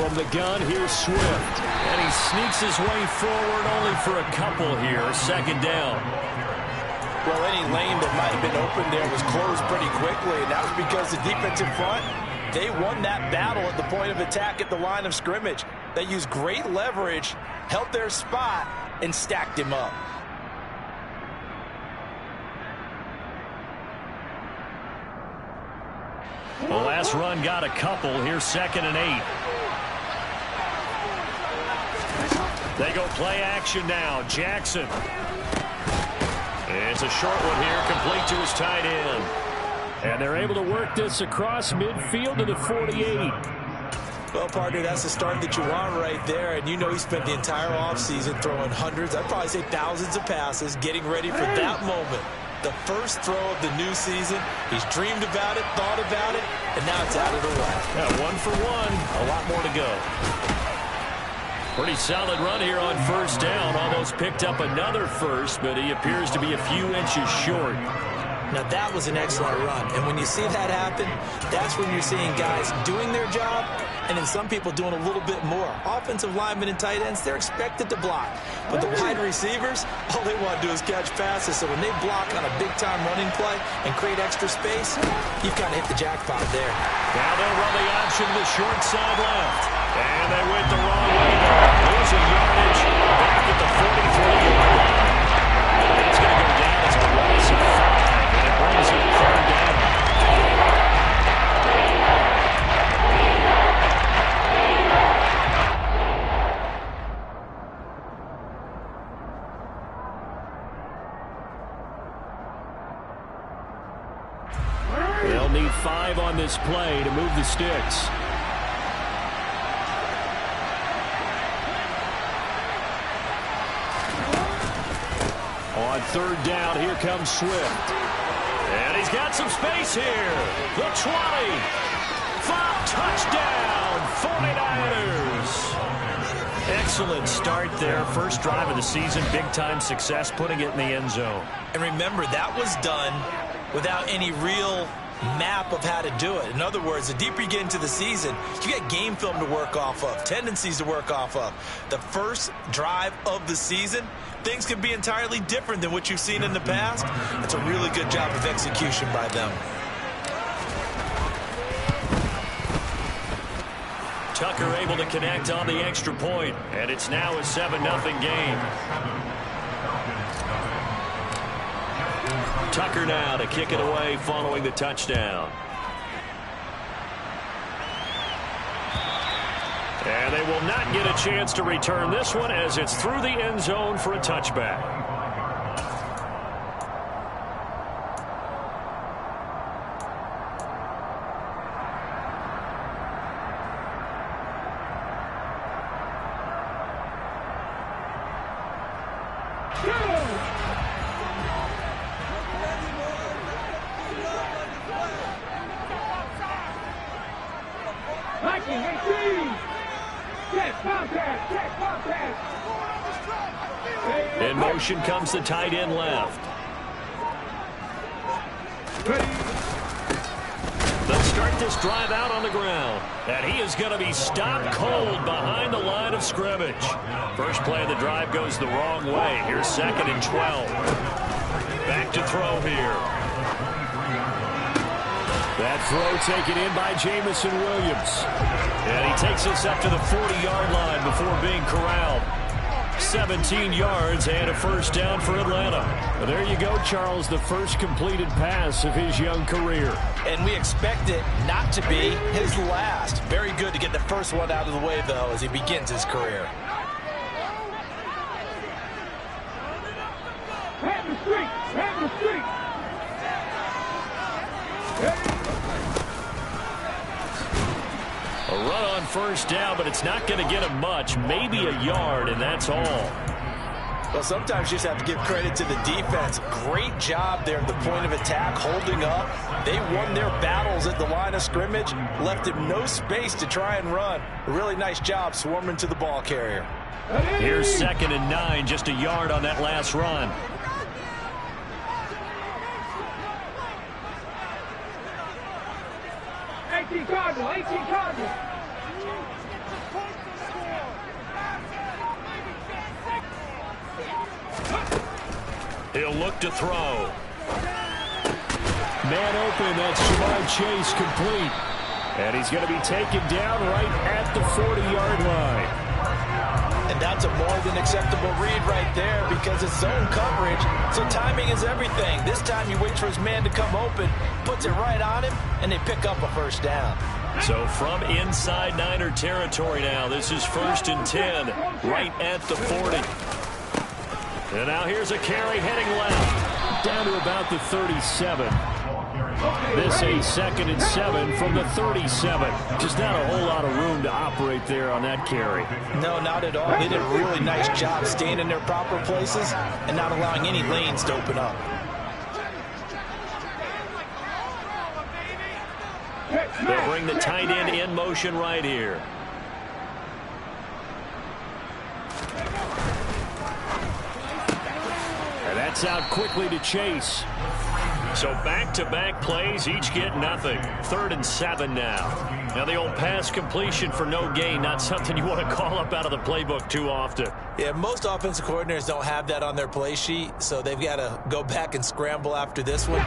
From the gun, here's Swift. And he sneaks his way forward only for a couple here. Second down. Well, any lane that might have been open there was closed pretty quickly, and that was because the defensive front, they won that battle at the point of attack at the line of scrimmage. They used great leverage, held their spot, and stacked him up. The last run got a couple. Here's 2nd and 8. They go play action now. Jackson. It's a short one here, complete to his tight end. And they're able to work this across midfield to the 48. Well, partner, that's the start that you want right there. And you know he spent the entire offseason throwing hundreds, I'd probably say thousands of passes, getting ready for that moment. The first throw of the new season. He's dreamed about it, thought about it, and now it's out of the way. Yeah, 1 for 1. A lot more to go. Pretty solid run here on first down. Almost picked up another first, but he appears to be a few inches short. Now, that was an excellent run. And when you see that happen, that's when you're seeing guys doing their job and then some people doing a little bit more. Offensive linemen and tight ends, they're expected to block. But the wide receivers, all they want to do is catch passes. So when they block on a big-time running play and create extra space, you've got to hit the jackpot there. Now they'll run the option to the short side left. And they went the wrong way. Losing yardage back at the 43-yard line. It's going to go down as a loss of 5. And it brings it 3rd down. They'll need 5 on this play to move the sticks. On 3rd down, here comes Swift. And he's got some space here. The 20. 5 touchdown, 49ers. Excellent start there. First drive of the season, big-time success, putting it in the end zone. And remember, that was done without any real map of how to do it. In other words, the deeper you get into the season, you get game film to work off of, tendencies to work off of. The first drive of the season, things can be entirely different than what you've seen in the past. It's a really good job of execution by them. Tucker able to connect on the extra point, and it's now a 7-0 game. Tucker now to kick it away following the touchdown. And they will not get a chance to return this one as it's through the end zone for a touchback. In motion comes the tight end left. They'll start this drive out on the ground. And he is going to be stopped cold behind the line of scrimmage. First play of the drive goes the wrong way. Here's 2nd and 12. Back to throw here. That throw taken in by Jamison Williams. And he takes us up to the 40-yard line before being corralled. 17 yards and a first down for Atlanta. Well, there you go, Charles, the first completed pass of his young career. And we expect it not to be his last. Very good to get the first one out of the way, though, as he begins his career. A run on first down, but it's not going to get him much. Maybe a yard, and that's all. Well, sometimes you just have to give credit to the defense. Great job there at the point of attack, holding up. They won their battles at the line of scrimmage, left him no space to try and run. A really nice job swarming to the ball carrier. Here's 2nd and 9, just a yard on that last run. He'll look to throw. Man open, that's Jamar Chase complete. And he's going to be taken down right at the 40-yard line. And that's a more than acceptable read right there because it's zone coverage, so timing is everything. This time he waits for his man to come open, puts it right on him, and they pick up a first down. So from inside Niner territory now, this is 1st and 10, right at the 40. And now here's a carry heading left, down to about the 37. This a 2nd and 7 from the 37. Just not a whole lot of room to operate there on that carry. No, not at all. They did a really nice job staying in their proper places and not allowing any lanes to open up. They'll bring the tight end in motion right here. And that's out quickly to Chase. So back-to-back plays, each get nothing. 3rd and 7 now. Now the old pass completion for no gain, not something you want to call up out of the playbook too often. Yeah, most offensive coordinators don't have that on their play sheet, so they've got to go back and scramble after this one.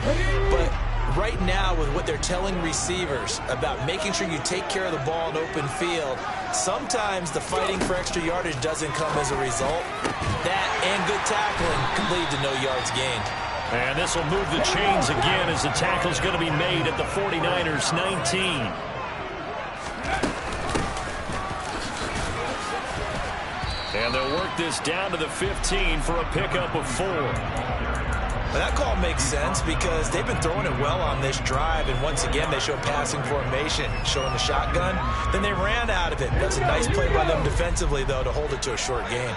But right now, with what they're telling receivers about making sure you take care of the ball in open field, sometimes the fighting for extra yardage doesn't come as a result. That and good tackling can lead to no yards gained. And this will move the chains again as the tackle's going to be made at the 49ers 19. And they'll work this down to the 15 for a pickup of 4. Well, that call makes sense because they've been throwing it well on this drive, and once again they show passing formation, showing the shotgun. Then they ran out of it. That's a nice play by them defensively, though, to hold it to a short gain.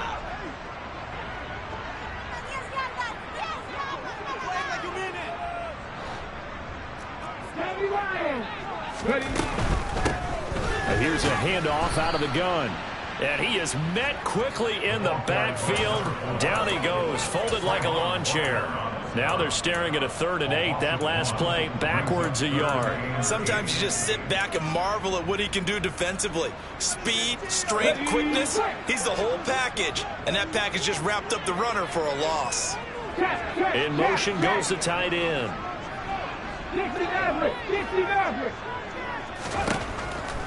And here's a handoff out of the gun. And he is met quickly in the backfield. Down he goes, folded like a lawn chair. Now they're staring at a 3rd and 8. That last play, backwards a yard. Sometimes you just sit back and marvel at what he can do defensively. Speed, strength, quickness, he's the whole package. And that package just wrapped up the runner for a loss. In motion goes the tight end.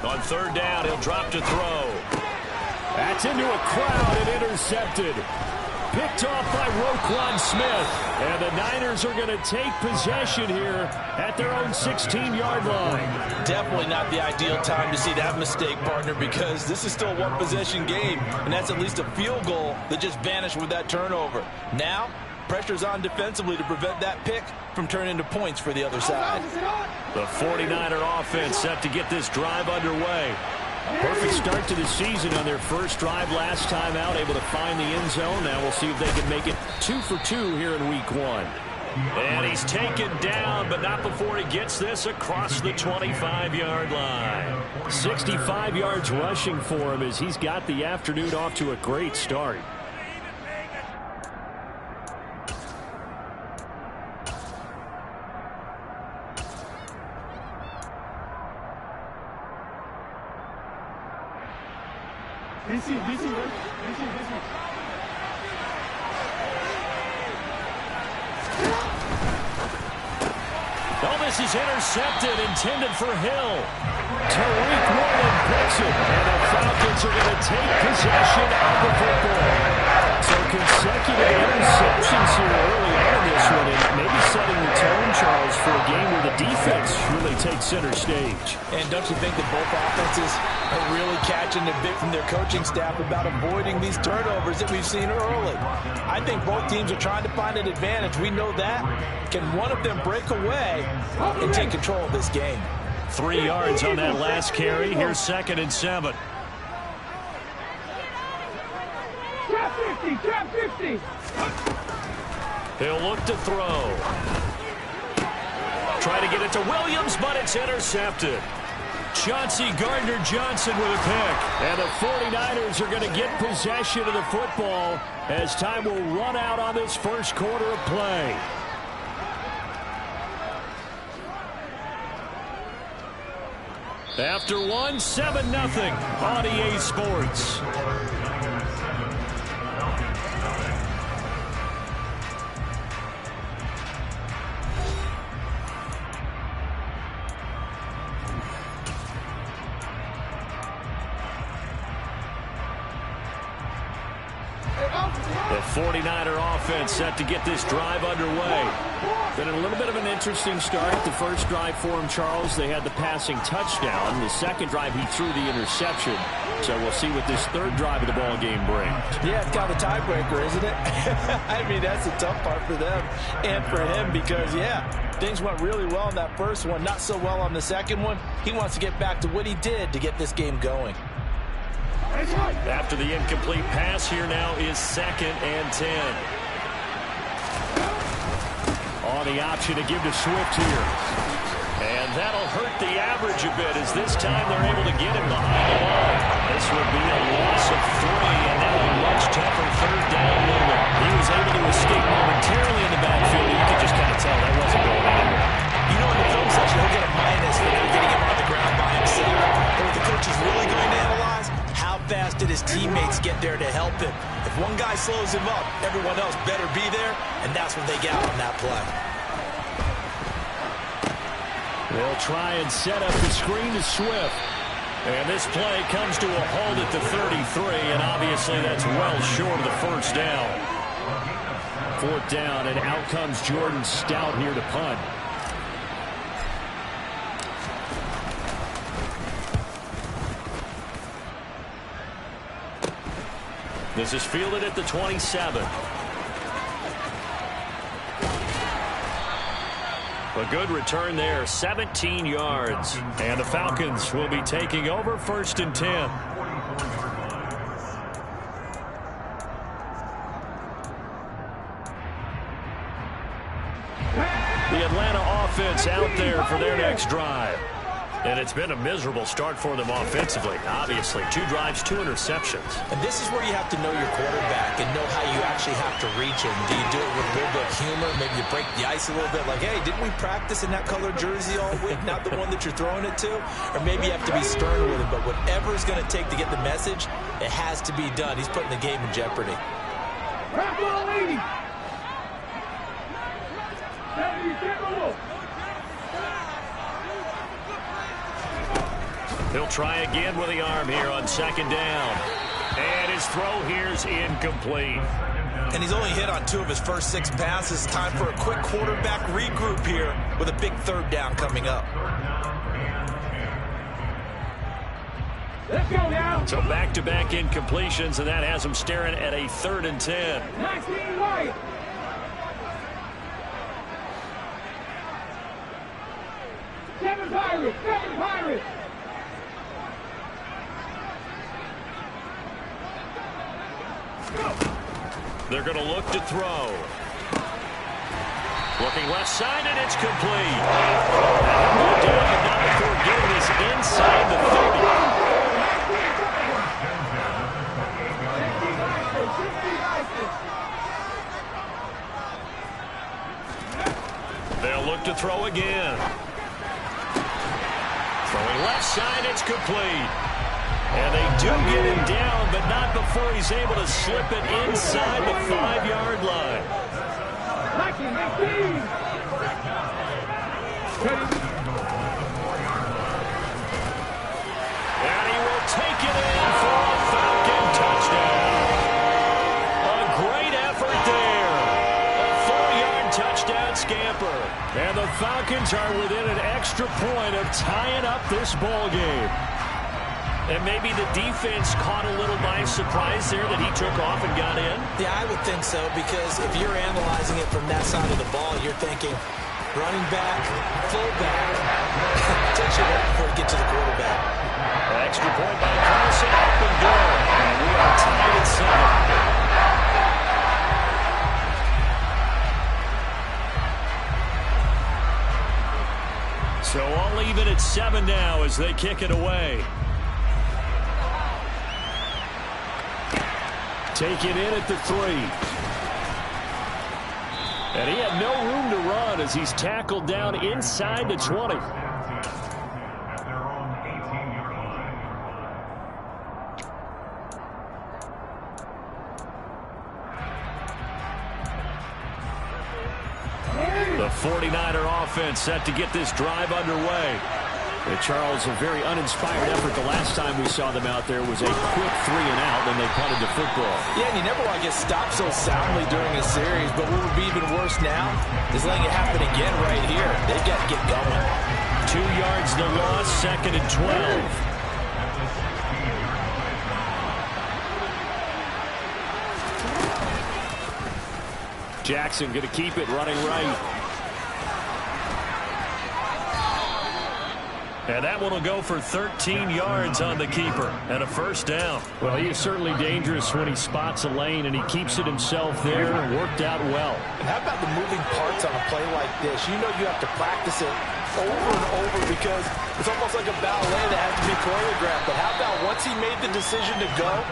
On 3rd down, he'll drop to throw. That's into a crowd and intercepted. Picked off by Roquan Smith. And the Niners are going to take possession here at their own 16-yard line. Definitely not the ideal time to see that mistake, partner, because this is still a one-possession game, and that's at least a field goal that just vanished with that turnover. Now, pressure's on defensively to prevent that pick from turning into points for the other side. The 49er offense set to get this drive underway. Perfect start to the season on their first drive last time out, able to find the end zone. Now we'll see if they can make it 2 for 2 here in week 1. And he's taken down, but not before he gets this across the 25-yard line. 65 yards rushing for him as he's got the afternoon off to a great start. Oh, this is intercepted, intended for Hill. Tariq Woolen breaks it, and the Falcons are going to take possession of the football. So consecutive interceptions here early on in this one, and maybe setting the tone, Charles, for a game where the defense really takes center stage. And don't you think that both offenses are really catching the bit from their coaching staff about avoiding these turnovers that we've seen early? I think both teams are trying to find an advantage. We know that. Can one of them break away and take control of this game? 3 yards on that last carry. Here's 2nd and 7. Trap 50. He'll look to throw. Try to get it to Williams, but it's intercepted. Chauncey Gardner-Johnson with a pick. And the 49ers are going to get possession of the football as time will run out on this first quarter of play. After one, 7-0 on EA Sports. 49er offense set to get this drive underway. Been a little bit of an interesting start. The first drive for him, Charles, they had the passing touchdown. The second drive, he threw the interception. So we'll see what this third drive of the ball game brings. Yeah, it's kind of a tiebreaker, isn't it? I mean, that's the tough part for them and for him because, yeah, things went really well in that first one, not so well on the second one. He wants to get back to what he did to get this game going. After the incomplete pass, here now is 2nd and 10. On the option to give to Swift here. And that'll hurt the average a bit as this time they're able to get him behind the line. This would be a loss of 3, and now a much tougher third down moment. He was able to escape momentarily in the backfield. You could just kind of tell that wasn't going anywhere. You know, in the film section, he'll get a minus for not getting him on the ground by himself. But what the coach is really going to analyze, how fast did his teammates get there to help him? If one guy slows him up, everyone else better be there, and that's what they got on that play. They'll try and set up the screen to Swift. And this play comes to a halt at the 33, and obviously that's well short of the first down. 4th down, and out comes Jordan Stout here to punt. This is fielded at the 27. A good return there, 17 yards. And the Falcons will be taking over 1st and 10. The Atlanta offense out there for their next drive. And it's been a miserable start for them offensively. Obviously, 2 drives, 2 interceptions. And this is where you have to know your quarterback and know how you actually have to reach him. Do you do it with a little bit of humor? Maybe you break the ice a little bit like, hey, didn't we practice in that color jersey all week? Not the one that you're throwing it to? Or maybe you have to be stern with him. But whatever it's going to take to get the message, it has to be done. He's putting the game in jeopardy. He'll try again with the arm here on 2nd down. And his throw here's incomplete. And he's only hit on 2 of his first 6 passes. Time for a quick quarterback regroup here with a big 3rd down coming up. Let's go now. So back-to-back incompletions, and that has him staring at a 3rd and 10. 19 right. Seven Pirates. They're going to look to throw. Looking left side, and it's complete. That'll go down, but not before getting this inside the 30. They'll look to throw again. Throwing left side, it's complete. And they do get him down, but not before he's able to slip it inside the 5-yard line. And he will take it in for a Falcon touchdown. A great effort there. A 4-yard touchdown scamper. And the Falcons are within an extra point of tying up this ball game. And maybe the defense caught a little by surprise there that he took off and got in? Yeah, I would think so, because if you're analyzing it from that side of the ball, you're thinking running back, fullback. Takes you right before you get to the quarterback. Extra point by Carson, up and good. And we are tied at 7. So all even at 7 now as they kick it away. Taken in at the 3. And he had no room to run as he's tackled down inside the 20. The 49er offense set to get this drive underway. Charles, a very uninspired effort. The last time we saw them out there was a quick 3-and-out, and they punted the football. Yeah, and you never want to get stopped so soundly during a series, but what would be even worse now is letting it happen again right here. They've got to get going. 2 yards the loss, 2nd and 12. Jackson going to keep it running right. And that one will go for 13 yards on the keeper and a first down. Well, he is certainly dangerous when he spots a lane, and he keeps it himself there. Worked out well. And how about the moving parts on a play like this? You know you have to practice it over and over because it's almost like a ballet that has to be choreographed. But how about once he made the decision to go,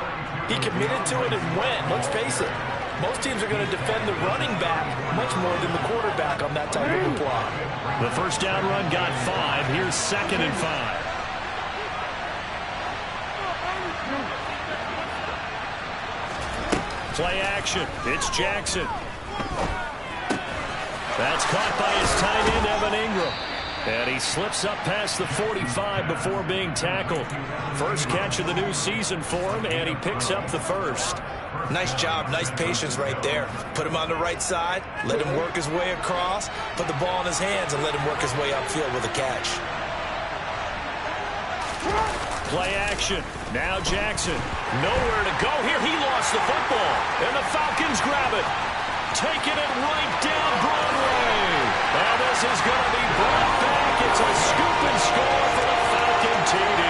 he committed to it and went. Let's face it. Most teams are going to defend the running back much more than the quarterback on that type of a play. The first down run got 5. Here's 2nd and 5. Play action. It's Jackson. That's caught by his tight end, Evan Ingram. And he slips up past the 45 before being tackled. First catch of the new season for him, and he picks up the first. Nice job, nice patience right there. Put him on the right side, let him work his way across, put the ball in his hands, and let him work his way upfield with a catch. Play action. Now Jackson. Nowhere to go here. He lost the football. And the Falcons grab it. Taking it right down Broadway. And this is going to be brought back. It's a scoop and score for the Falcon TD.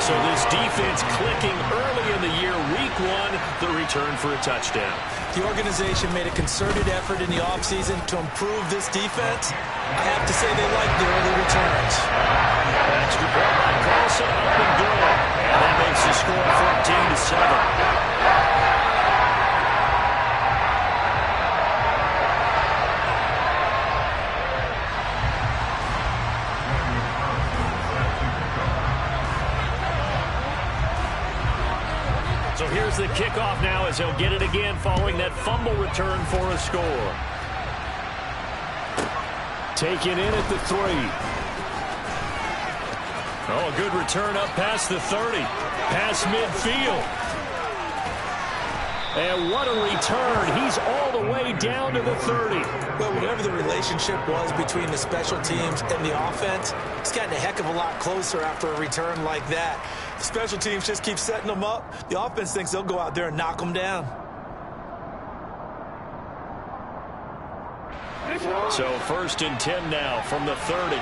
So this defense clicking early in the year, week 1, the return for a touchdown. The organization made a concerted effort in the offseason to improve this defense. I have to say they like the early returns. Extra point by Carlson, up and good. And that makes the score 14-7. So here's the kickoff now as he'll get it again following that fumble return for a score. Taken in at the 3. Oh, a good return up past the 30. Past midfield. And what a return. He's all the way down to the 30. Well, whatever the relationship was between the special teams and the offense, it's gotten a heck of a lot closer after a return like that. The special teams just keep setting them up. The offense thinks they'll go out there and knock them down. So 1st and 10 now from the 30.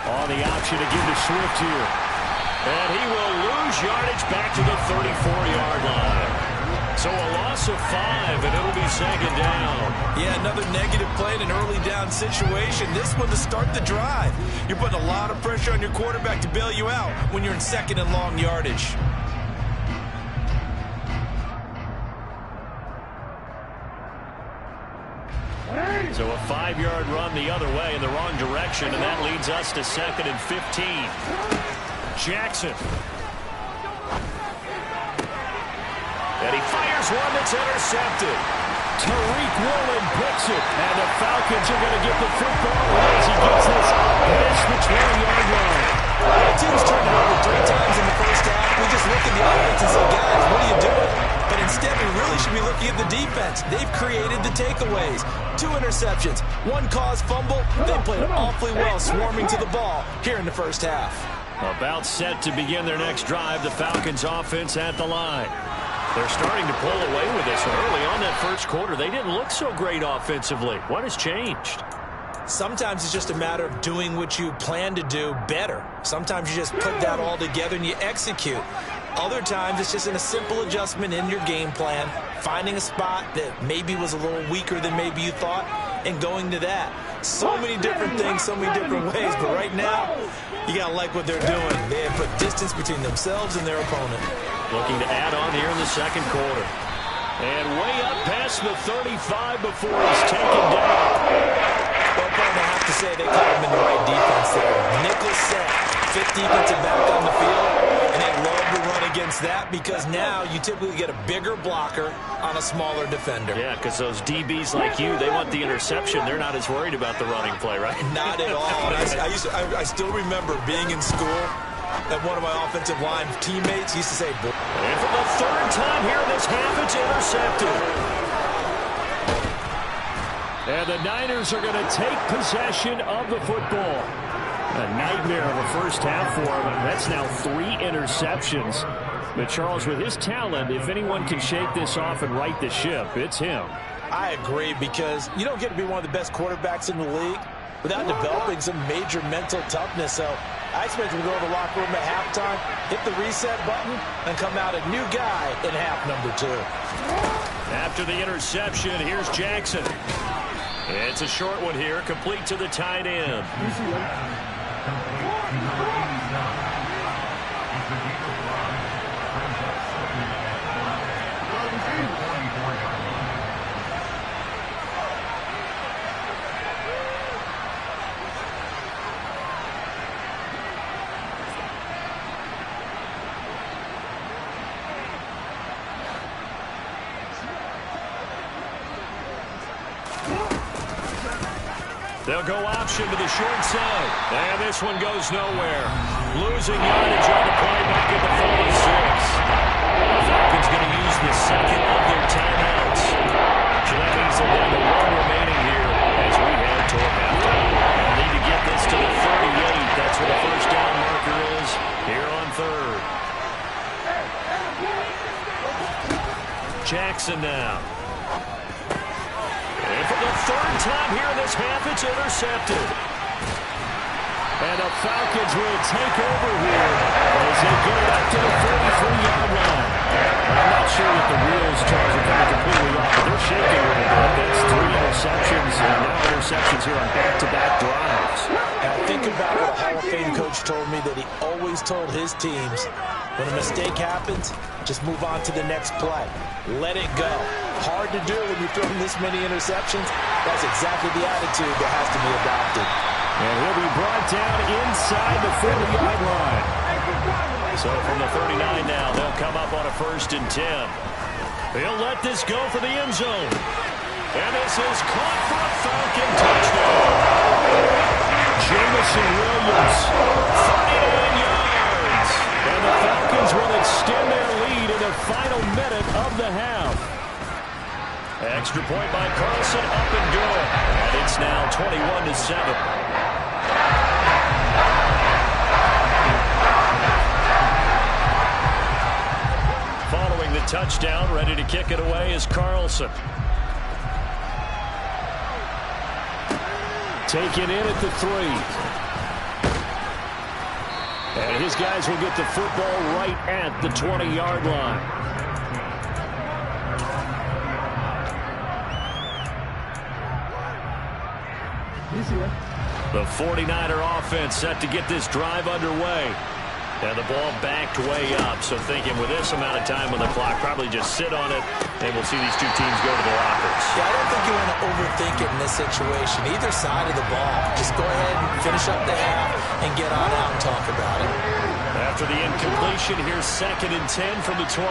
On the option to give to Swift here. And he will lose yardage back to the 34-yard line. So a loss of 5, and it'll be 2nd down. Yeah, another negative play in an early down situation. This one to start the drive. You're putting a lot of pressure on your quarterback to bail you out when you're in 2nd and long yardage. So a 5-yard run the other way in the wrong direction, and that leads us to 2nd and 15. Jackson. And he fires one that's intercepted. Tariq Woolen picks it, and the Falcons are going to get the football as he gets this past the 20-yard line. The team's turned it over 3 times in the first half. We just look at the offense and say, guys, what are you doing? But instead, we really should be looking at the defense. They've created the takeaways. 2 interceptions, 1 caused fumble. They played awfully well swarming to the ball here in the first half. About set to begin their next drive, the Falcons offense at the line. They're starting to pull away with this one. Early on that first quarter, they didn't look so great offensively. What has changed? Sometimes it's just a matter of doing what you plan to do better. Sometimes you just put that all together and you execute. Other times it's just in a simple adjustment in your game plan, finding a spot that maybe was a little weaker than maybe you thought, and going to that. So many different things, so many different ways, but right now, you got to like what they're doing. They have put distance between themselves and their opponent. Looking to add on here in the second quarter. And way up past the 35 before he's taken down. Well, Brian, I have to say they caught him in the right defense there. Nickel set, 5th defensive back on the field, and they love to run against against that because now you typically get a bigger blocker on a smaller defender. Yeah, because those DBs like you, they want the interception. They're not as worried about the running play, right? Not at all. I still remember being in school, and one of my offensive line teammates used to say, and for the third time here in this half, it's intercepted. And the Niners are going to take possession of the football. A nightmare of a first half for him. That's now 3 interceptions. But Charles, with his talent, if anyone can shake this off and right the ship, it's him. I agree, because you don't get to be one of the best quarterbacks in the league without developing some major mental toughness. So I expect him to go to the locker room at halftime, hit the reset button, and come out a new guy in half number 2. After the interception, here's Jackson. It's a short one here, complete to the tight end. They'll go option to the short side. And this one goes nowhere. Losing yardage on the play back at the 46. The Falcons going to use the second of their timeouts. So that means they're down to 1 remaining here as we head toward halftime. They'll need to get this to the 38. That's where the first down marker is here on third. Jackson now. And for the third time here in this half, it's intercepted. And the Falcons will take over here as they get it up to the 43-yard line. I'm not sure that the wheels, Charles, are coming completely off, but they're shaking a little bit. That's 3 interceptions, and now interceptions here on back-to-back drives. Now think about what a Hall of Fame coach told me, that he always told his teams, when a mistake happens, just move on to the next play. Let it go. Hard to do when you're throwing this many interceptions. That's exactly the attitude that has to be adopted. And he'll be brought down inside the 40-yard line. So from the 39 now, they'll come up on a 1st and 10. He'll let this go for the end zone. And this is caught for a Falcon touchdown. Jamison Williams, 39 yards. And the Falcons will extend their lead in the final minute of the half. Extra point by Carlson, up and good. And it's now 21-7. Following the touchdown, ready to kick it away is Carlson. Taken in at the 3. And his guys will get the football right at the 20-yard line. The 49er offense set to get this drive underway. And the ball backed way up. So thinking with this amount of time on the clock, probably just sit on it, and we'll see these two teams go to the lockers. Yeah, I don't think you want to overthink it in this situation. Either side of the ball. Just go ahead and finish up the half and get on out and talk about it. After the incompletion, here's 2nd and 10 from the 20.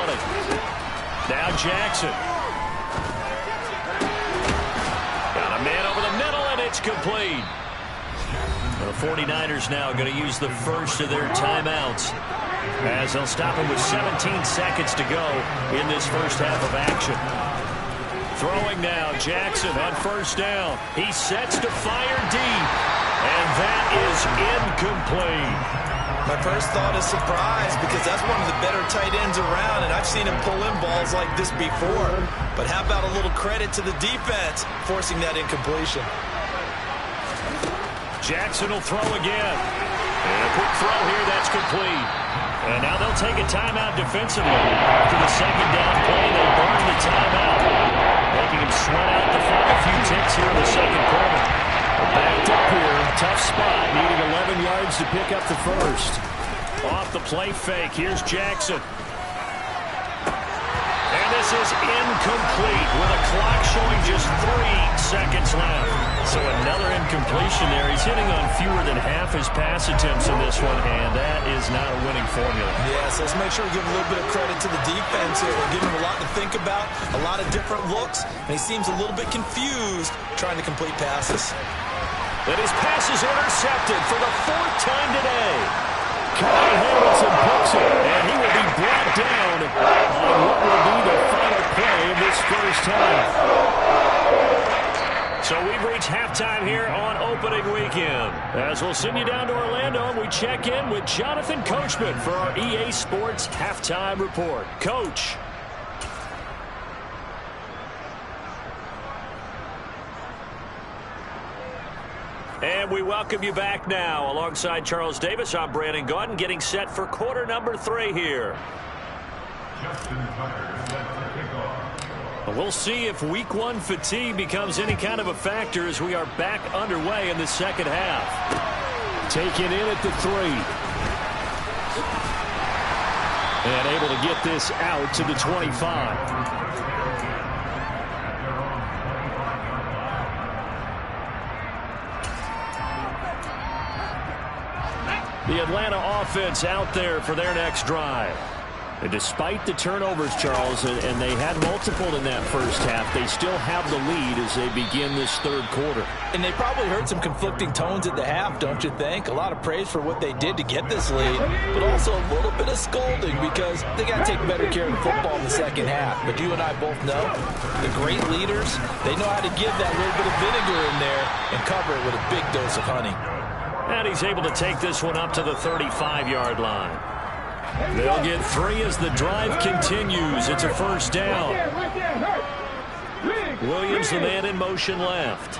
Now Jackson. Got a man over the middle, and it's complete. The 49ers now going to use the first of their timeouts as they'll stop him with 17 seconds to go in this first half of action. Throwing now, Jackson on 1st down. He sets to fire deep, and that is incomplete. My first thought is surprise, because that's one of the better tight ends around, and I've seen him pull in balls like this before. But how about a little credit to the defense forcing that incompletion? Jackson will throw again. And a quick throw here, that's complete. And now they'll take a timeout defensively. After the 2nd down play, they burn the timeout, making him sweat out the final few ticks here in the 2nd quarter. Backed up here, tough spot, needing 11 yards to pick up the first. Off the play fake, here's Jackson. And this is incomplete with a clock showing just 3 seconds left. So another incompletion there. He's hitting on fewer than half his pass attempts in this one, and that is not a winning formula. Yes, let's make sure we give a little bit of credit to the defense here. They're giving him a lot to think about, a lot of different looks, and he seems a little bit confused trying to complete passes. And his pass is intercepted for the 4th time today. Kyle Hamilton picks it, and he will be brought down on what will be the final play of this first half. So we've reached halftime here on opening weekend. As we'll send you down to Orlando, and we check in with Jonathan Coachman for our EA Sports Halftime Report. Coach. And we welcome you back now. Alongside Charles Davis, I'm Brandon Gaudin, getting set for quarter number 3 here. We'll see if week 1 fatigue becomes any kind of a factor as we are back underway in the second half. Taken in at the 3. And able to get this out to the 25. The Atlanta offense out there for their next drive. And despite the turnovers, Charles, and they had multiple in that first half, they still have the lead as they begin this third quarter. And they probably heard some conflicting tones at the half, don't you think? A lot of praise for what they did to get this lead, but also a little bit of scolding because they got to take better care of the football in the second half. But you and I both know the great leaders, they know how to give that little bit of vinegar in there and cover it with a big dose of honey. And he's able to take this one up to the 35-yard line. They'll get 3 as the drive continues. It's a first down. Williams, the man in motion left.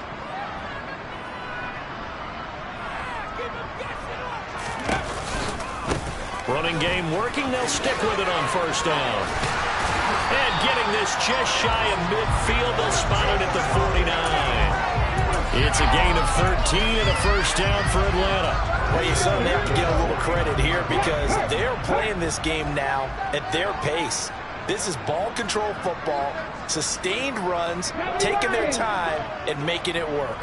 Running game working. They'll stick with it on first down. And getting this just shy of midfield. They'll spot it at the 49. It's a gain of 13 and a first down for Atlanta. Well, you certainly have to get a little credit here because they're playing this game now at their pace. This is ball control football, sustained runs, taking their time and making it work.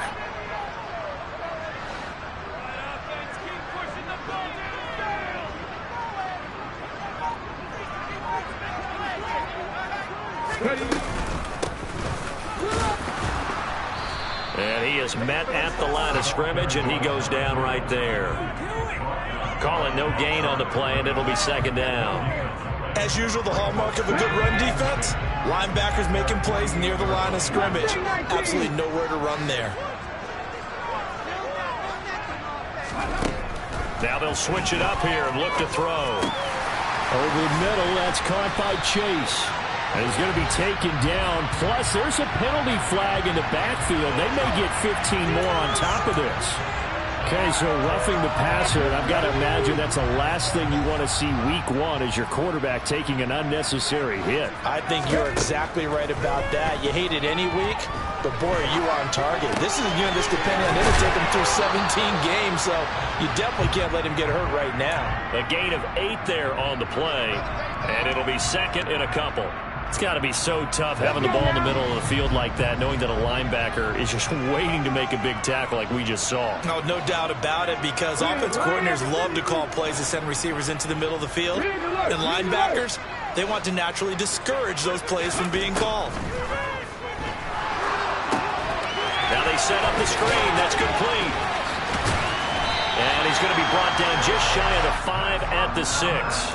And he is met at the line of scrimmage, and he goes down right there. Calling no gain on the play, and it'll be second down. As usual, the hallmark of a good run defense, linebackers making plays near the line of scrimmage. Absolutely nowhere to run there. Now they'll switch it up here and look to throw. Over the middle, that's caught by Chase. And he's going to be taken down. Plus, there's a penalty flag in the backfield. They may get 15 more on top of this. Okay, so roughing the passer, and I've got to imagine that's the last thing you want to see week 1 as your quarterback taking an unnecessary hit. I think you're exactly right about that. You hate it any week, but boy, are you on target. This is a unit that's dependent on him to take him through 17 games, so you definitely can't let him get hurt right now. A gain of 8 there on the play, and it'll be second in a couple. It's got to be so tough having the ball in the middle of the field like that, knowing that a linebacker is just waiting to make a big tackle like we just saw. No doubt about it, because offensive coordinators love to call plays to send receivers into the middle of the field. And linebackers, they want to naturally discourage those plays from being called. Now they set up the screen. That's complete. And he's going to be brought down just shy of the 5 at the 6.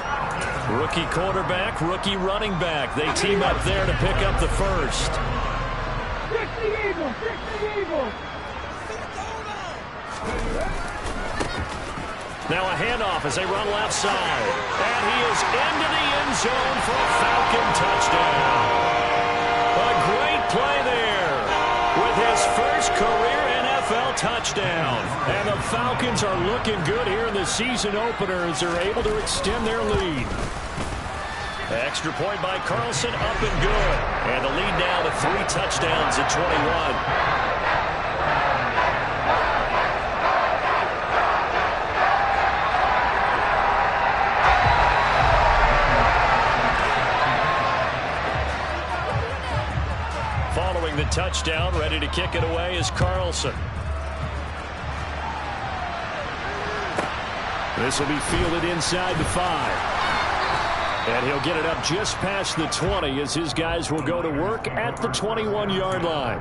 Rookie quarterback, rookie running back. They team up there to pick up the first. Now a handoff as they run left side. And he is into the end zone for a Falcon touchdown. A great play there with his first career NFL touchdown. And the Falcons are looking good here in the season opener as they're able to extend their lead. Extra point by Carlson, up and good. And the lead now to 3 touchdowns at 21. Following the touchdown. Ready to kick it away is Carlson. This will be fielded inside the 5. And he'll get it up just past the 20 as his guys will go to work at the 21-yard line.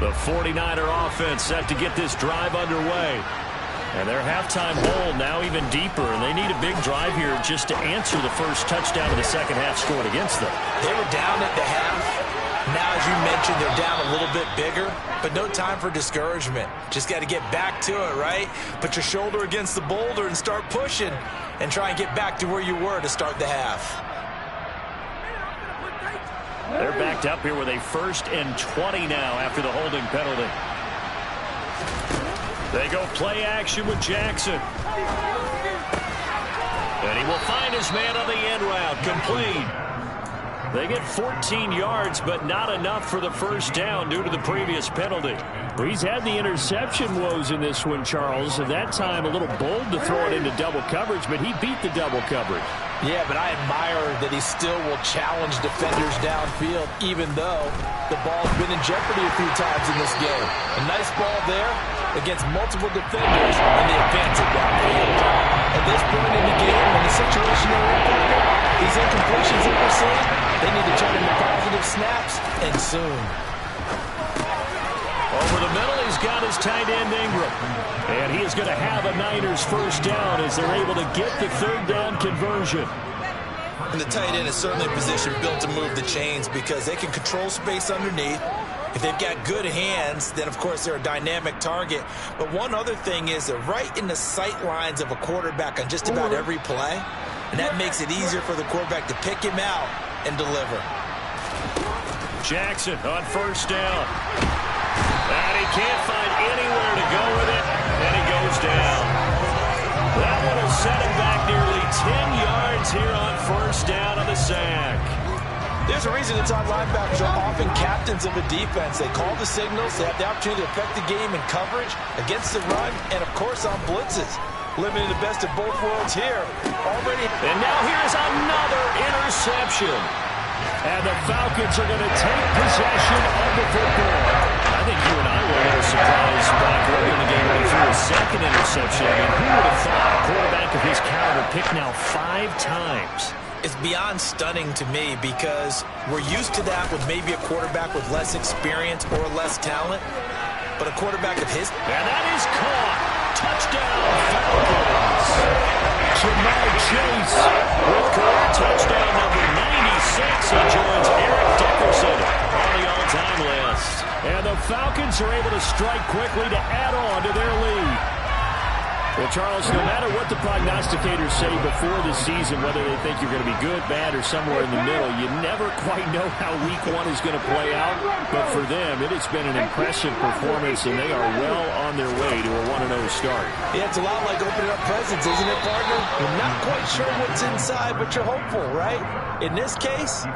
The 49er offense set to get this drive underway. And their halftime hole now even deeper, and they need a big drive here just to answer the first touchdown of the second half scored against them. They were down at the half. Now, as you mentioned, they're down a little bit bigger, but no time for discouragement. Just got to get back to it, right? Put your shoulder against the boulder and start pushing and try and get back to where you were to start the half. They're backed up here with a 1st and 20 now after the holding penalty. They go play action with Jackson. And he will find his man on the end route, complete. They get 14 yards, but not enough for the first down due to the previous penalty. Well, he's had the interception woes in this one, Charles. At that time, a little bold to throw it into double coverage, but he beat the double coverage. Yeah, but I admire that he still will challenge defenders downfield, even though the ball's been in jeopardy a few times in this game. A nice ball there against multiple defenders, and they advance it downfield. At this point in the game, in the situation they're in, these incompletions that we're seeing, they need to turn into positive snaps, and soon. Over the middle, he's got his tight end Ingram. And he is going to have a Niners first down as they're able to get the 3rd down conversion. And the tight end is certainly a position built to move the chains because they can control space underneath. If they've got good hands, then, of course, they're a dynamic target. But one other thing is they're right in the sight lines of a quarterback on just about every play. And that makes it easier for the quarterback to pick him out and deliver. Jackson on first down. And he can't find anywhere to go with it, and he goes down. That one will set him back nearly 10 yards here on first down on the sack. There's a reason inside linebackers are often captains of a defense. They call the signals. They have the opportunity to affect the game in coverage, against the run, and, of course, on blitzes. Living in the best of both worlds here already. And now here's another interception. And the Falcons are going to take possession of the football. I think you and I were a little surprised back early in the game when he threw a second interception. I mean, who would have thought a quarterback of his caliber picked now 5 times? It's beyond stunning to me because we're used to that with maybe a quarterback with less experience or less talent. But a quarterback of his... And that is caught. Touchdown, Falcons. Jamar Chase with career touchdown number 96. He joins Eric Dickerson on the all-time list. And the Falcons are able to strike quickly to add on to their lead. Well, Charles, no matter what the prognosticators say before the season, whether they think you're going to be good, bad, or somewhere in the middle, you never quite know how week 1 is going to play out. But for them, it has been an impressive performance, and they are well on their way to a 1-0 start. Yeah, it's a lot like opening up presents, isn't it, partner? You're not quite sure what's inside, but you're hopeful, right? In this case,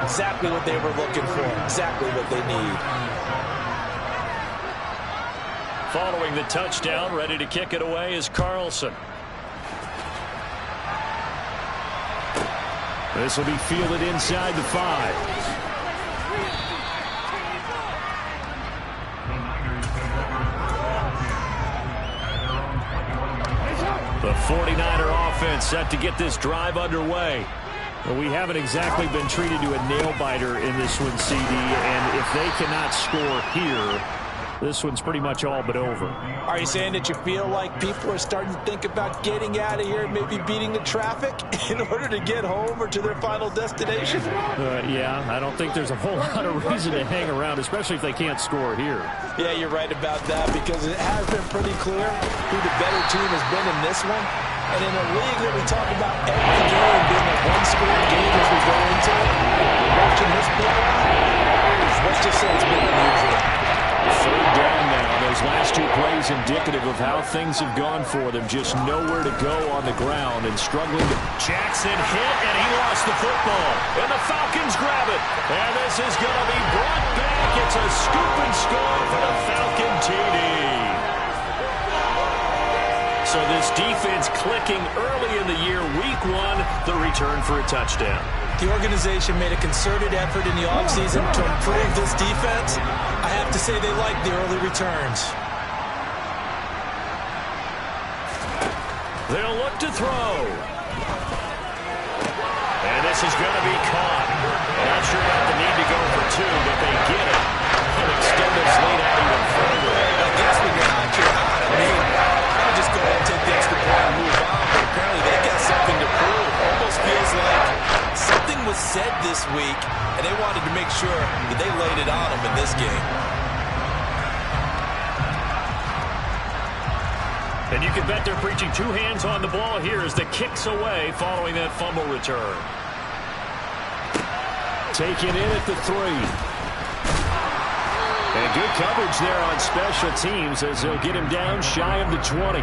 exactly what they were looking for, exactly what they need. Following the touchdown, ready to kick it away is Carlson. This will be fielded inside the 5. The 49er offense set to get this drive underway. Well, we haven't exactly been treated to a nail-biter in this one, CD, and if they cannot score here, this one's pretty much all but over. Are you saying that you feel like people are starting to think about getting out of here and maybe beating the traffic in order to get home or to their final destination? Yeah, I don't think there's a whole lot of reason to hang around, especially if they can't score here. Yeah, you're right about that because it has been pretty clear who the better team has been in this one. And in a league where we talk about every game being a one-score game as we go into it, watching this blowout, let's just say it's been unusual. 3rd down now. Those last 2 plays indicative of how things have gone for them. Just nowhere to go on the ground and struggling to... Jackson hit, and he lost the football. And the Falcons grab it. And this is going to be brought back. It's a scoop and score for the Falcon TD. So this defense clicking early in the year, week 1, the return for a touchdown. The organization made a concerted effort in the offseason to improve this defense. I have to say they like the early returns. They'll look to throw. And this is going to be caught. Not sure about the need to go for 2, but they get it. And extend this lead out even further. I guess when you're hot, you're hot. I mean, I would just go ahead and take the extra point and move on. But apparently they got something to prove. Almost feels like something was said this week, and they wanted to make sure that they laid it on them in this game. And you can bet they're preaching 2 hands on the ball here as the kick's away following that fumble return. Taken in at the 3. And good coverage there on special teams as they'll get him down shy of the 20.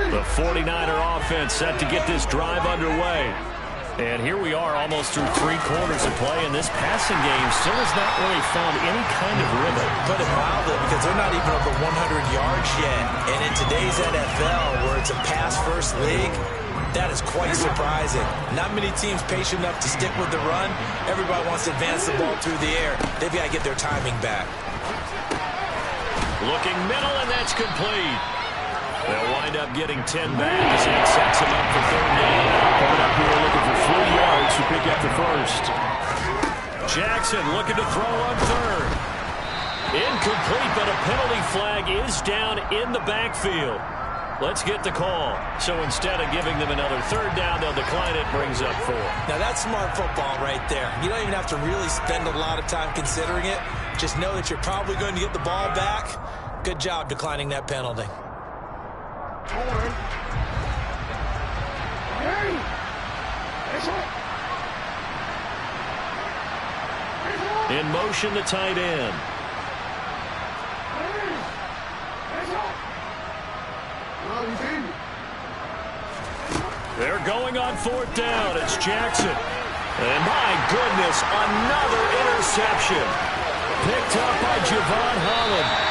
The 49er offense set to get this drive underway. And here we are almost through 3 quarters of play, and this passing game still has not really found any kind of rhythm. Put it mildly, because they're not even over 100 yards yet. And in today's NFL, where it's a pass-first league, that is quite surprising. Not many teams patient enough to stick with the run. Everybody wants to advance the ball through the air. They've got to get their timing back. Looking middle, and that's complete. They'll wind up getting 10 back as that sets him up for 3rd down. Coming up here looking for 3 yards to pick up the first. Jackson looking to throw on 3rd. Incomplete, but a penalty flag is down in the backfield. Let's get the call. So instead of giving them another 3rd down, they'll decline it, brings up 4. Now that's smart football right there. You don't even have to really spend a lot of time considering it. Just know that you're probably going to get the ball back. Good job declining that penalty. In motion, the tight end. They're going on 4th down. It's Jackson. And my goodness, another interception. Picked up by Javon Holland.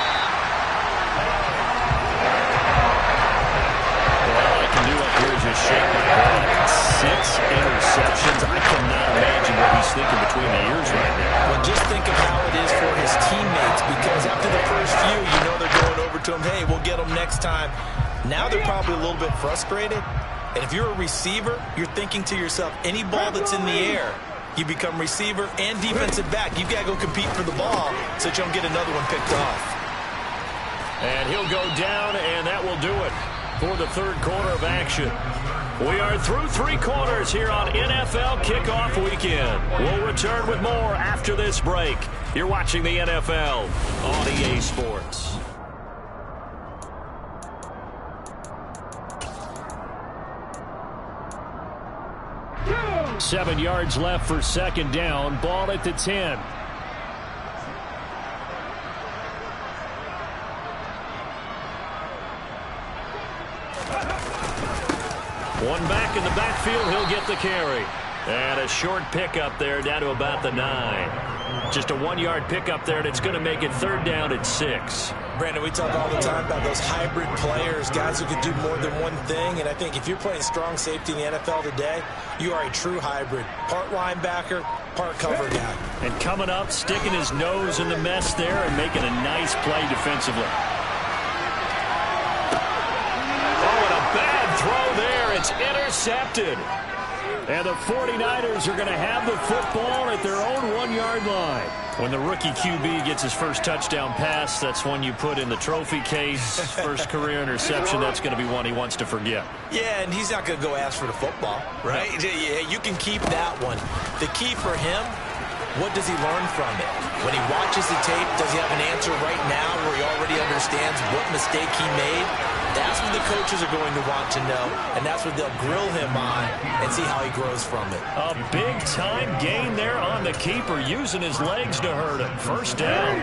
Just shake my head. 6 interceptions. I cannot imagine what he's thinking between the ears right now. Well, just think of how it is for his teammates, because after the first few, you know they're going over to him, hey, we'll get them next time. Now they're probably a little bit frustrated. And if you're a receiver, you're thinking to yourself, any ball that's in the air, you become receiver and defensive back. You've got to go compete for the ball so that you don't get another one picked off. And he'll go down, and that will do it for the 3rd quarter of action. We are through 3 quarters here on NFL Kickoff Weekend. We'll return with more after this break. You're watching the NFL on EA Sports. Yeah. 7 yards left for 2nd down. Ball at the 10. One back in the backfield, he'll get the carry. And a short pickup there down to about the 9. Just a 1-yard pickup there, and it's going to make it 3rd down at 6. Brandon, we talk all the time about those hybrid players, guys who can do more than one thing. And I think if you're playing strong safety in the NFL today, you are a true hybrid. Part linebacker, part cover guy. And coming up, sticking his nose in the mess there and making a nice play defensively. Throw there, it's intercepted. And the 49ers are going to have the football at their own 1-yard line. When the rookie QB gets his first touchdown pass, that's one you put in the trophy case. First career interception, that's going to be one he wants to forget. Yeah, and he's not going to go ask for the football, right? Yeah, you can keep that one. The key for him, what does he learn from it? When he watches the tape, does he have an answer right now where he already understands what mistake he made? That's what the coaches are going to want to know, and that's what they'll grill him on and see how he grows from it. A big-time gain there on the keeper, using his legs to hurt him. 1st down.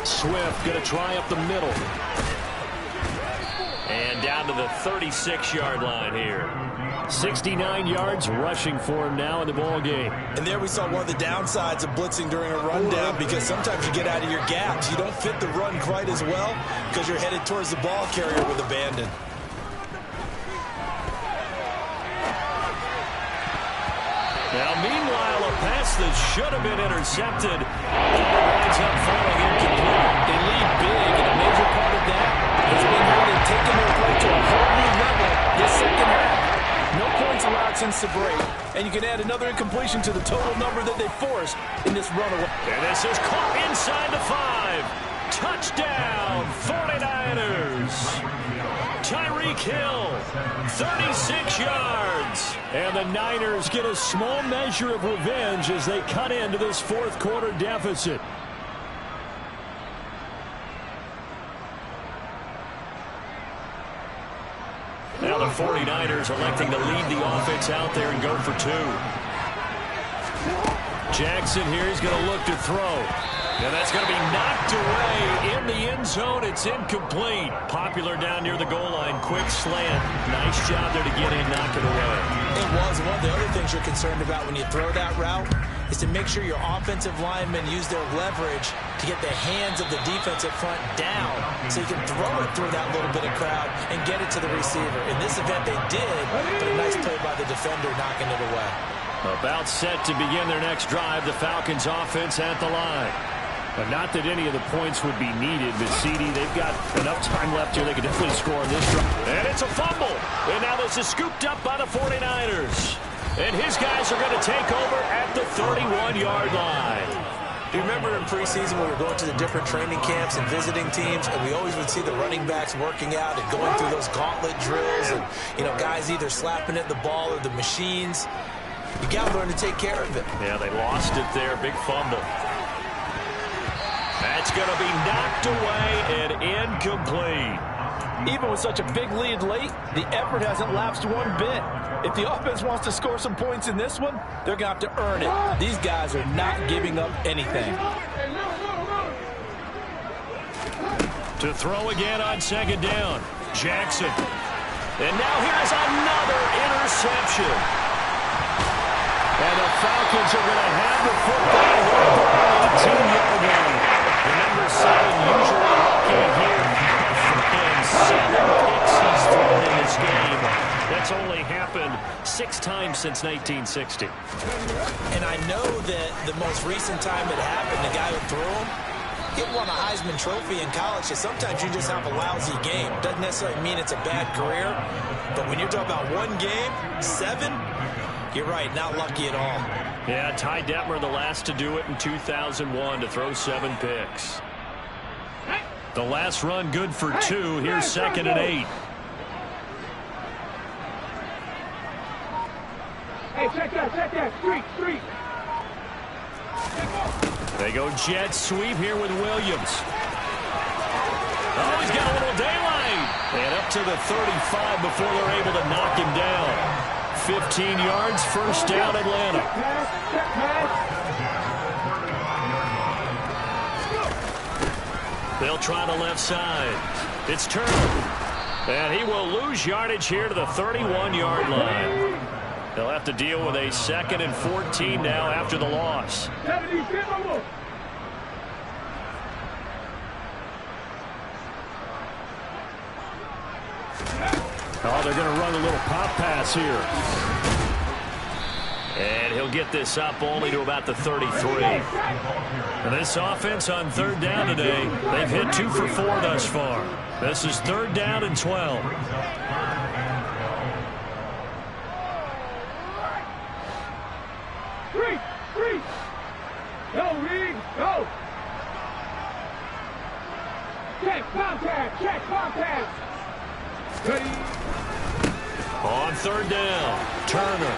Swift going to try up the middle. And down to the 36-yard line here. 69 yards rushing for him now in the ball game. And there we saw one of the downsides of blitzing during a rundown, because sometimes you get out of your gaps. You don't fit the run quite as well because you're headed towards the ball carrier with abandon. Now, meanwhile, a pass that should have been intercepted winds up falling incomplete. They lead big, and a major part of that has been how they've taken their play to a whole new level this second half. No points allowed since the break, and you can add another incompletion to the total number that they forced in this runaway. And this is caught inside the 5. Touchdown, 49ers. Tyreek Hill, 36 yards. And the Niners get a small measure of revenge as they cut into this fourth quarter deficit. Now the 49ers electing to lead the offense out there and go for 2. Jackson here is going to look to throw. And that's going to be knocked away in the end zone. It's incomplete. Popular down near the goal line. Quick slant. Nice job there to get in, knock it away. It was. One of the other things you're concerned about when you throw that route is to make sure your offensive linemen use their leverage to get the hands of the defensive front down so you can throw it through that little bit of crowd and get it to the receiver. In this event, they did, but a nice play by the defender knocking it away. About set to begin their next drive, the Falcons offense at the line. But not that any of the points would be needed, but CD, they've got enough time left here. They could definitely score on this drive. And it's a fumble. And now this is scooped up by the 49ers. And his guys are going to take over at the 31-yard line. Do you remember in preseason when we were going to the different training camps and visiting teams, and we always would see the running backs working out and going through those gauntlet drills, and, you know, guys either slapping at the ball or the machines. You got to learn to take care of it. Yeah, they lost it there. Big fumble. That's going to be knocked away and incomplete. Even with such a big lead late, the effort hasn't lapsed one bit. If the offense wants to score some points in this one, they're going to have to earn it. These guys are not giving up anything. To throw again on second down, Jackson. And now here's another interception. And the Falcons are going to have the football on the 18-yard line. The number 7 usually lucky here. And 7 picks he's thrown in this game. That's only happened 6 times since 1960. And I know that the most recent time it happened, the guy who threw him, he won a Heisman Trophy in college. So sometimes you just have a lousy game. Doesn't necessarily mean it's a bad career. But when you're talking about one game, 7, you're right, not lucky at all. Yeah, Ty Detmer, the last to do it in 2001, to throw 7 picks. The last run good for 2. Here's 2nd and 8. Hey, check that, street. They go jet sweep here with Williams. Oh, he's got a little daylight. And up to the 35 before they're able to knock him down. 15 yards, first down, Atlanta. They'll try the left side. It's Turner. And he will lose yardage here to the 31-yard line. They'll have to deal with a 2nd and 14 now after the loss. Oh, they're going to run a little pop pass here. And he'll get this up only to about the 33. And this offense on 3rd down today, they've hit 2 for 4 thus far. This is 3rd down and 12. Three. Go, Reed, go. Check contact. Ready. On 3rd down, Turner.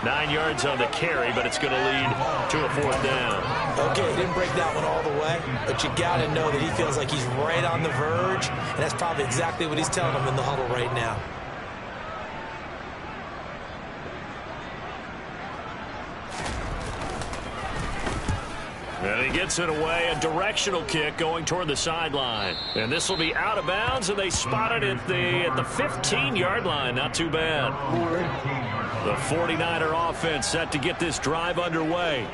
9 yards on the carry, but it's going to lead to a 4th down. Okay, didn't break that one all the way, but you got to know that he feels like he's right on the verge, and that's probably exactly what he's telling them in the huddle right now. And he gets it away, a directional kick going toward the sideline. And this will be out of bounds, and they spot it at the 15-yard line. Not too bad. The 49er offense set to get this drive underway.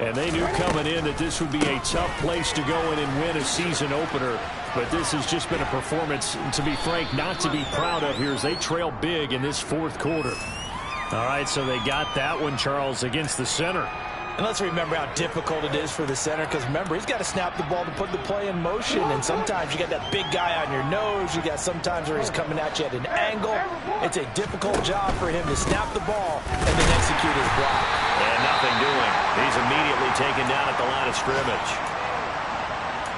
And they knew coming in that this would be a tough place to go in and win a season opener. But this has just been a performance, to be frank, not to be proud of here as they trail big in this fourth quarter. All right, so they got that one, Charles, against the center. And let's remember how difficult it is for the center, because remember, he's got to snap the ball to put the play in motion, and sometimes you got that big guy on your nose. You got sometimes where he's coming at you at an angle. It's a difficult job for him to snap the ball and then execute his block. And nothing doing. He's immediately taken down at the line of scrimmage.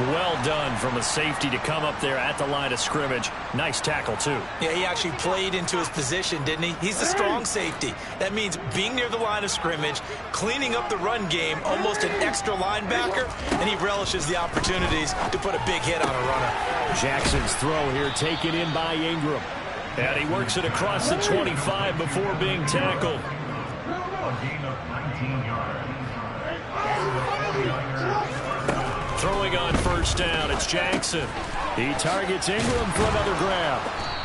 Well done from a safety to come up there at the line of scrimmage. Nice tackle, too. Yeah, he actually played into his position, didn't he? He's a strong safety. That means being near the line of scrimmage, cleaning up the run game, almost an extra linebacker, and he relishes the opportunities to put a big hit on a runner. Jackson's throw here taken in by Ingram. And he works it across the 25 before being tackled. A gain of 19 yards. Throwing on first down, it's Jackson. He targets Ingram for another grab.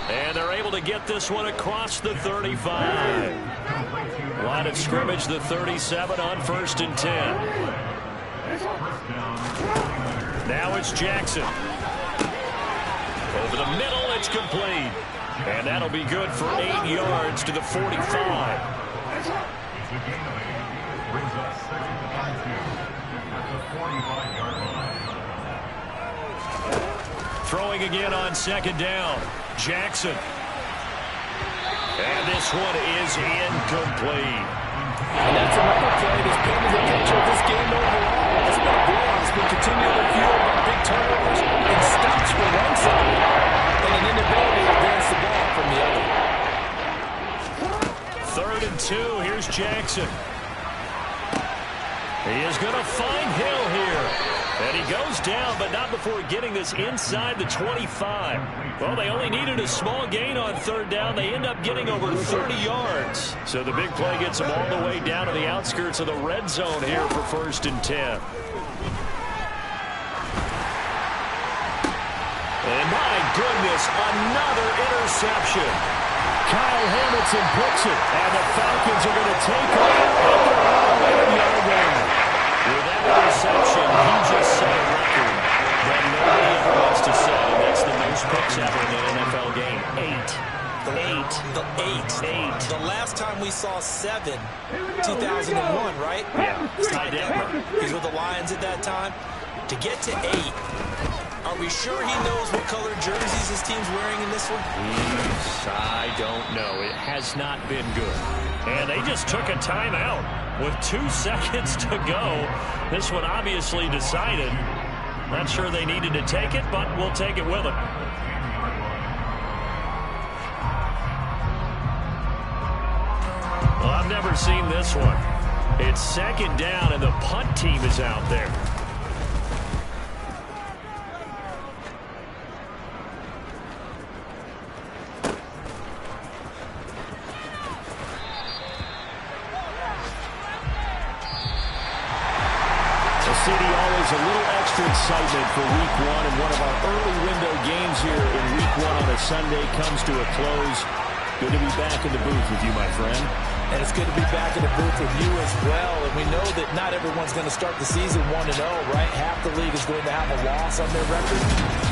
And they're able to get this one across the 35. Line of scrimmage, the 37 on 1st and 10. Now it's Jackson. Over the middle, it's complete. And that'll be good for 8 yards to the 45. Brings us second and 2 at the 45-yard line. Throwing again on second down. Jackson. And this one is incomplete. And that's another play that's painted the picture of this game overall. It's been a blowout. It's been continually fueled by big turnovers and stops for one side and an inability to advance the ball from the other. 3rd and 2. Here's Jackson. He is going to find Hill here. And he goes down, but not before getting this inside the 25. Well, they only needed a small gain on 3rd down. They end up getting over 30 yards. So the big play gets them all the way down to the outskirts of the red zone here for 1st and 10. And my goodness, another interception. Kyle Hamilton picks it, and the Falcons are going to take off at their own 11-yard line. With that interception, he just set a record that nobody ever wants to set, and that's the most picks ever in an NFL game. 8. The last time we saw 7, 2001, right? Yeah, Ty Detmer. He's with the Lions at that time. To get to 8, are we sure he knows what color jerseys his team's wearing in this one? I don't know. It has not been good. And they just took a timeout with 2 seconds to go. This one obviously decided. Not sure they needed to take it, but we'll take it with them. Well, I've never seen this one. It's 2nd down, and the punt team is out there. A little extra excitement for Week 1, and one of our early window games here in Week 1 on a Sunday comes to a close. Good to be back in the booth with you, my friend. And it's good to be back in the booth with you as well. And we know that not everyone's going to start the season 1-0, right? Half the league is going to have a loss on their record.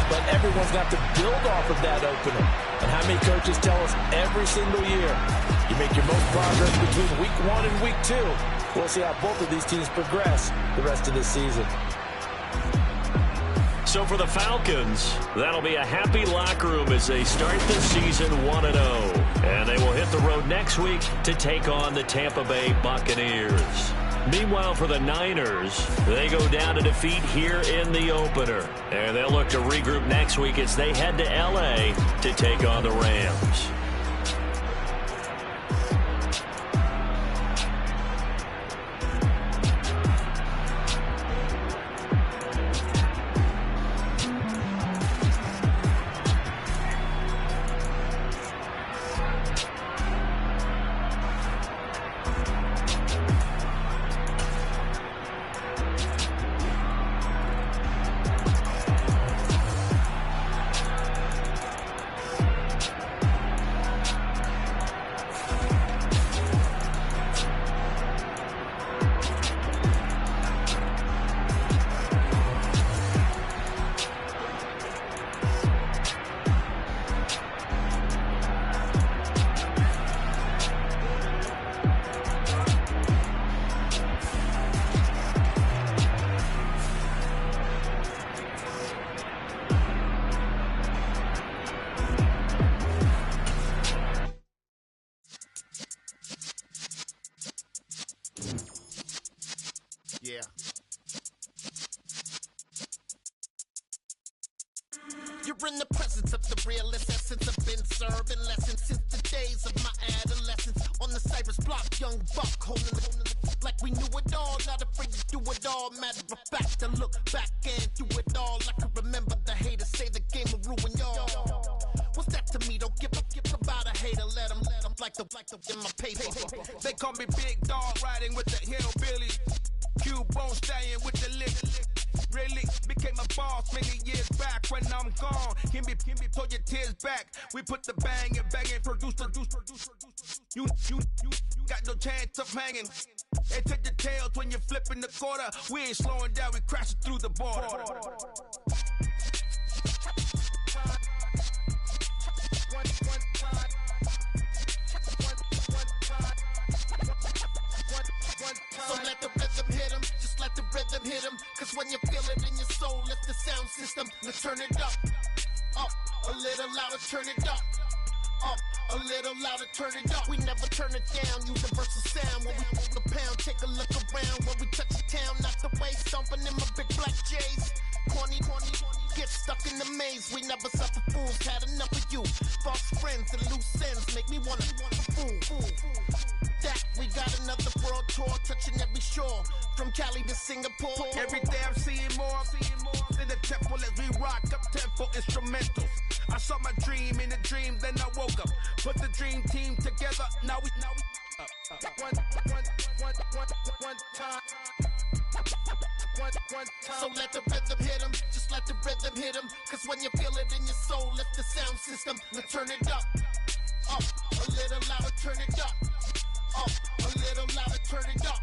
But everyone's going to have to build off of that opener. And how many coaches tell us every single year, you make your most progress between Week 1 and Week 2. We'll see how both of these teams progress the rest of this season. So for the Falcons, that'll be a happy locker room as they start the season 1-0. And they will hit the road next week to take on the Tampa Bay Buccaneers. Meanwhile, for the Niners, they go down to defeat here in the opener. And they'll look to regroup next week as they head to L.A. to take on the Rams. the realest essence. I've been serving lessons since the days of my adolescence. On the Cypress block, young buck holding like we knew it all. Not afraid to do it all. Matter of fact, I look back and do it all. I can remember the haters say the game will ruin y'all. What's that to me? Don't give about a hater. Let them like the in my paper. They call me Big Dog, riding with the hillbillies. Cubone stallion with the lick. Really became a boss many years back. When I'm gone, can me pull your tears back. We put the bang and produce. You got no chance of hanging. They take the tails when you're flipping the quarter. We ain't slowing down, we crashing through the border. So let the rhythm hit him, just let the rhythm hit him. Cause when you feel it in your soul, lift the sound system. Now turn it up a little louder, turn it up a little louder, turn it up. We never turn it down, universal sound. When we move the pound, take a look around. When we touch the town, not the way, stomping in my big black J's. Corny, get stuck in the maze. We never suffer fools, had enough of you. False friends and loose ends make me wanna fool. That we got another world tour, touching every shore, from Cali to Singapore. Every day I'm seeing more in the temple as we rock up tempo instrumentals. I saw my dream in a dream, then I woke up. Put the dream team together, now we one time. So let the rhythm hit him, just let the rhythm hit him. Cause when you feel it in your soul, lift the sound system. Now turn it up a little louder, turn it up a little louder, turn it up.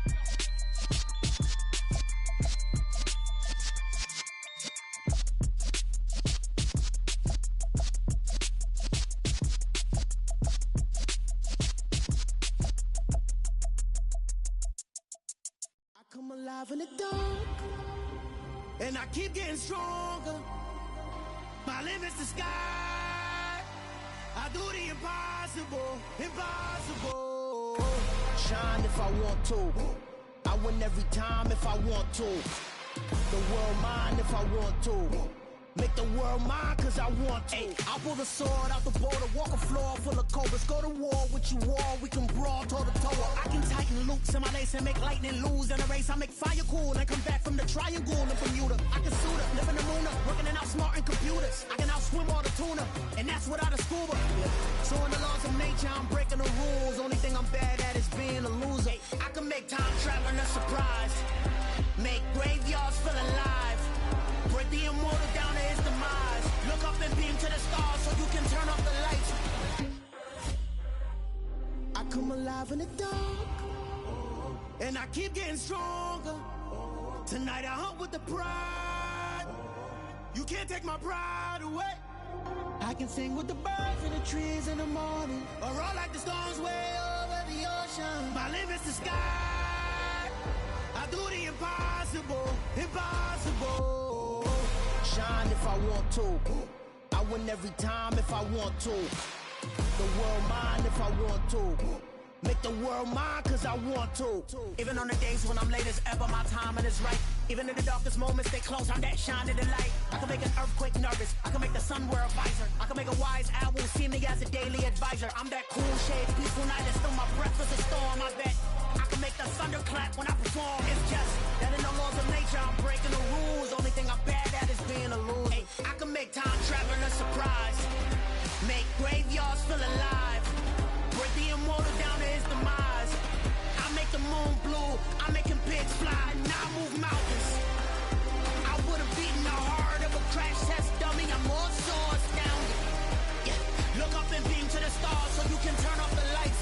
I come alive in the dark, and I keep getting stronger. My limit's the sky. I do the impossible. Shine if I want to. I win every time if I want to. The world mine if I want to. Make the world mine cause I want to. I pull the sword out the border, walk a floor full of cobras. Go to war with you all, we can brawl toe to toe. I can tighten loops in my lace and make lightning lose in a race. I make fire cool and come back from the triangle in Bermuda. I can suit up, live in the moon up, working and outsmarting computers. I can outswim all the tuna, and that's without a scuba. So in the laws of nature, I'm breaking the rules. Only thing I'm bad at is being a loser. I can make time traveling a surprise, make graveyards feel alive. Break the immortal down to his demise. Look up and beam to the stars so you can turn off the lights. I come alive in the dark, and I keep getting stronger. Tonight I hunt with the pride. You can't take my pride away. I can sing with the birds and the trees in the morning, or roll like the storms way over the ocean. My limit's the sky. I do the impossible. Shine if I want to. I win every time if I want to. The world mine if I want to. Make the world mine cause I want to. Even on the days when I'm late as ever, my timing is right. Even in the darkest moments, stay close, I'm that shining the light. I can make an earthquake nervous, I can make the sun wear a visor. I can make a wise owl see me as a daily advisor. I'm that cool shade, peaceful night, and still my breath is a storm, I bet. I can make the thunder clap when I perform. It's just that in the laws of nature, I'm breaking the rules. Only thing I'm bad at is being a loser. Hey, I can make time traveling a surprise, make graveyards feel alive. Break the immortal down to his demise. I make the moon blue, I'm making pigs fly, now I move mountains. I would've beaten the heart of a crash test dummy, I'm more so astounded. Yeah. Look up and beam to the stars so you can turn off the lights.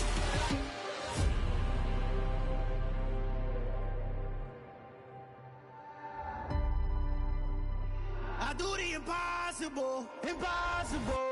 I do the impossible. Impossible.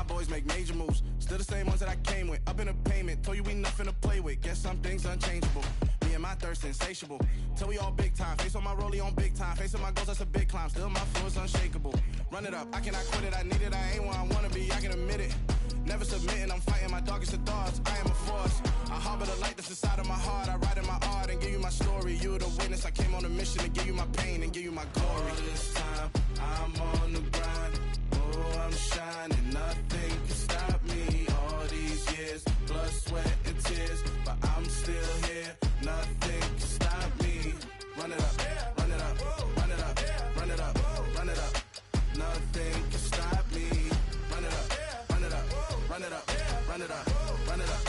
my boys make major moves. Still the same ones that I came with. Up in a payment, told you we nothing to play with. Guess some things unchangeable. Me and my thirst insatiable. Till we all big time. Face on my rollie on big time. Facing my goals, that's a big climb. Still my flow is unshakable. Run it up, I cannot quit it. I need it, I ain't where I wanna be, I can admit it. Never submitting, I'm fighting my darkest of thoughts. I am a force. I harbor the light that's inside of my heart. I write in my art and give you my story. You the witness, I came on a mission to give you my pain and give you my glory. All this time, I'm on the grind. Oh, I'm shining, nothing can stop me. All these years, blood, sweat, and tears, but I'm still here. Nothing can stop me. Run it up, run it up, run it up, run it up, run it up. Nothing can stop me. Run it up, run it up, run it up, run it up, run it up.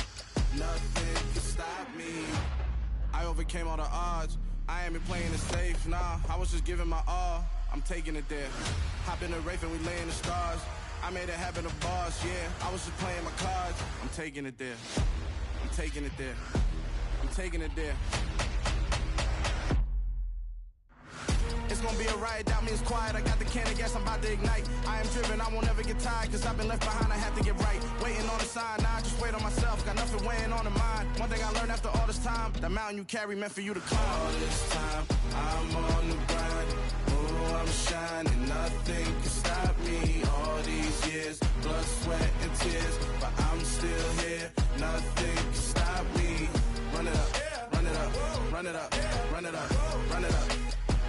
Nothing can stop me. I overcame all the odds. I ain't been playing it safe, nah. I was just giving my all. I'm taking it there. Hop in the Wraith and we lay in the stars. I made it happen, the boss, yeah. I was just playing my cards. I'm taking it there. I'm taking it there. I'm taking it there. It's gonna be a riot, doubt me it's quiet. I got the can of gas, I'm about to ignite. I am driven, I won't ever get tired, cause I've been left behind, I have to get right. Waiting on the sign, now I just wait on myself. Got nothing weighing on the mind. One thing I learned after all this time, the mountain you carry meant for you to climb. All this time, I'm on the grind. Oh, I'm shining, nothing can stop me. All these years, blood, sweat, and tears, but I'm still here. Nothing can stop me. Run it up, run it up, run it up, run it up, run it up.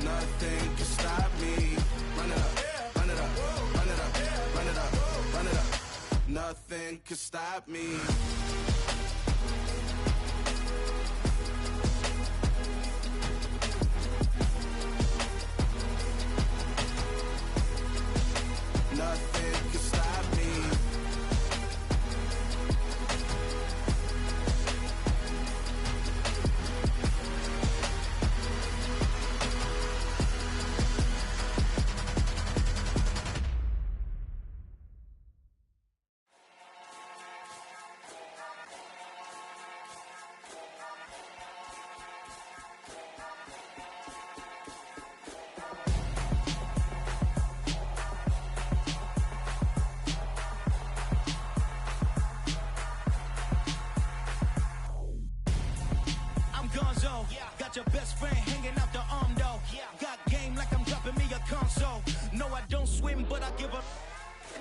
Nothing can stop me. Run it up, run it up, run it up, run it up, run it up. Nothing can stop me. Nothing can stop me. Got your best friend hanging out the arm though. Got game like I'm dropping me a console. No, I don't swim, but I give a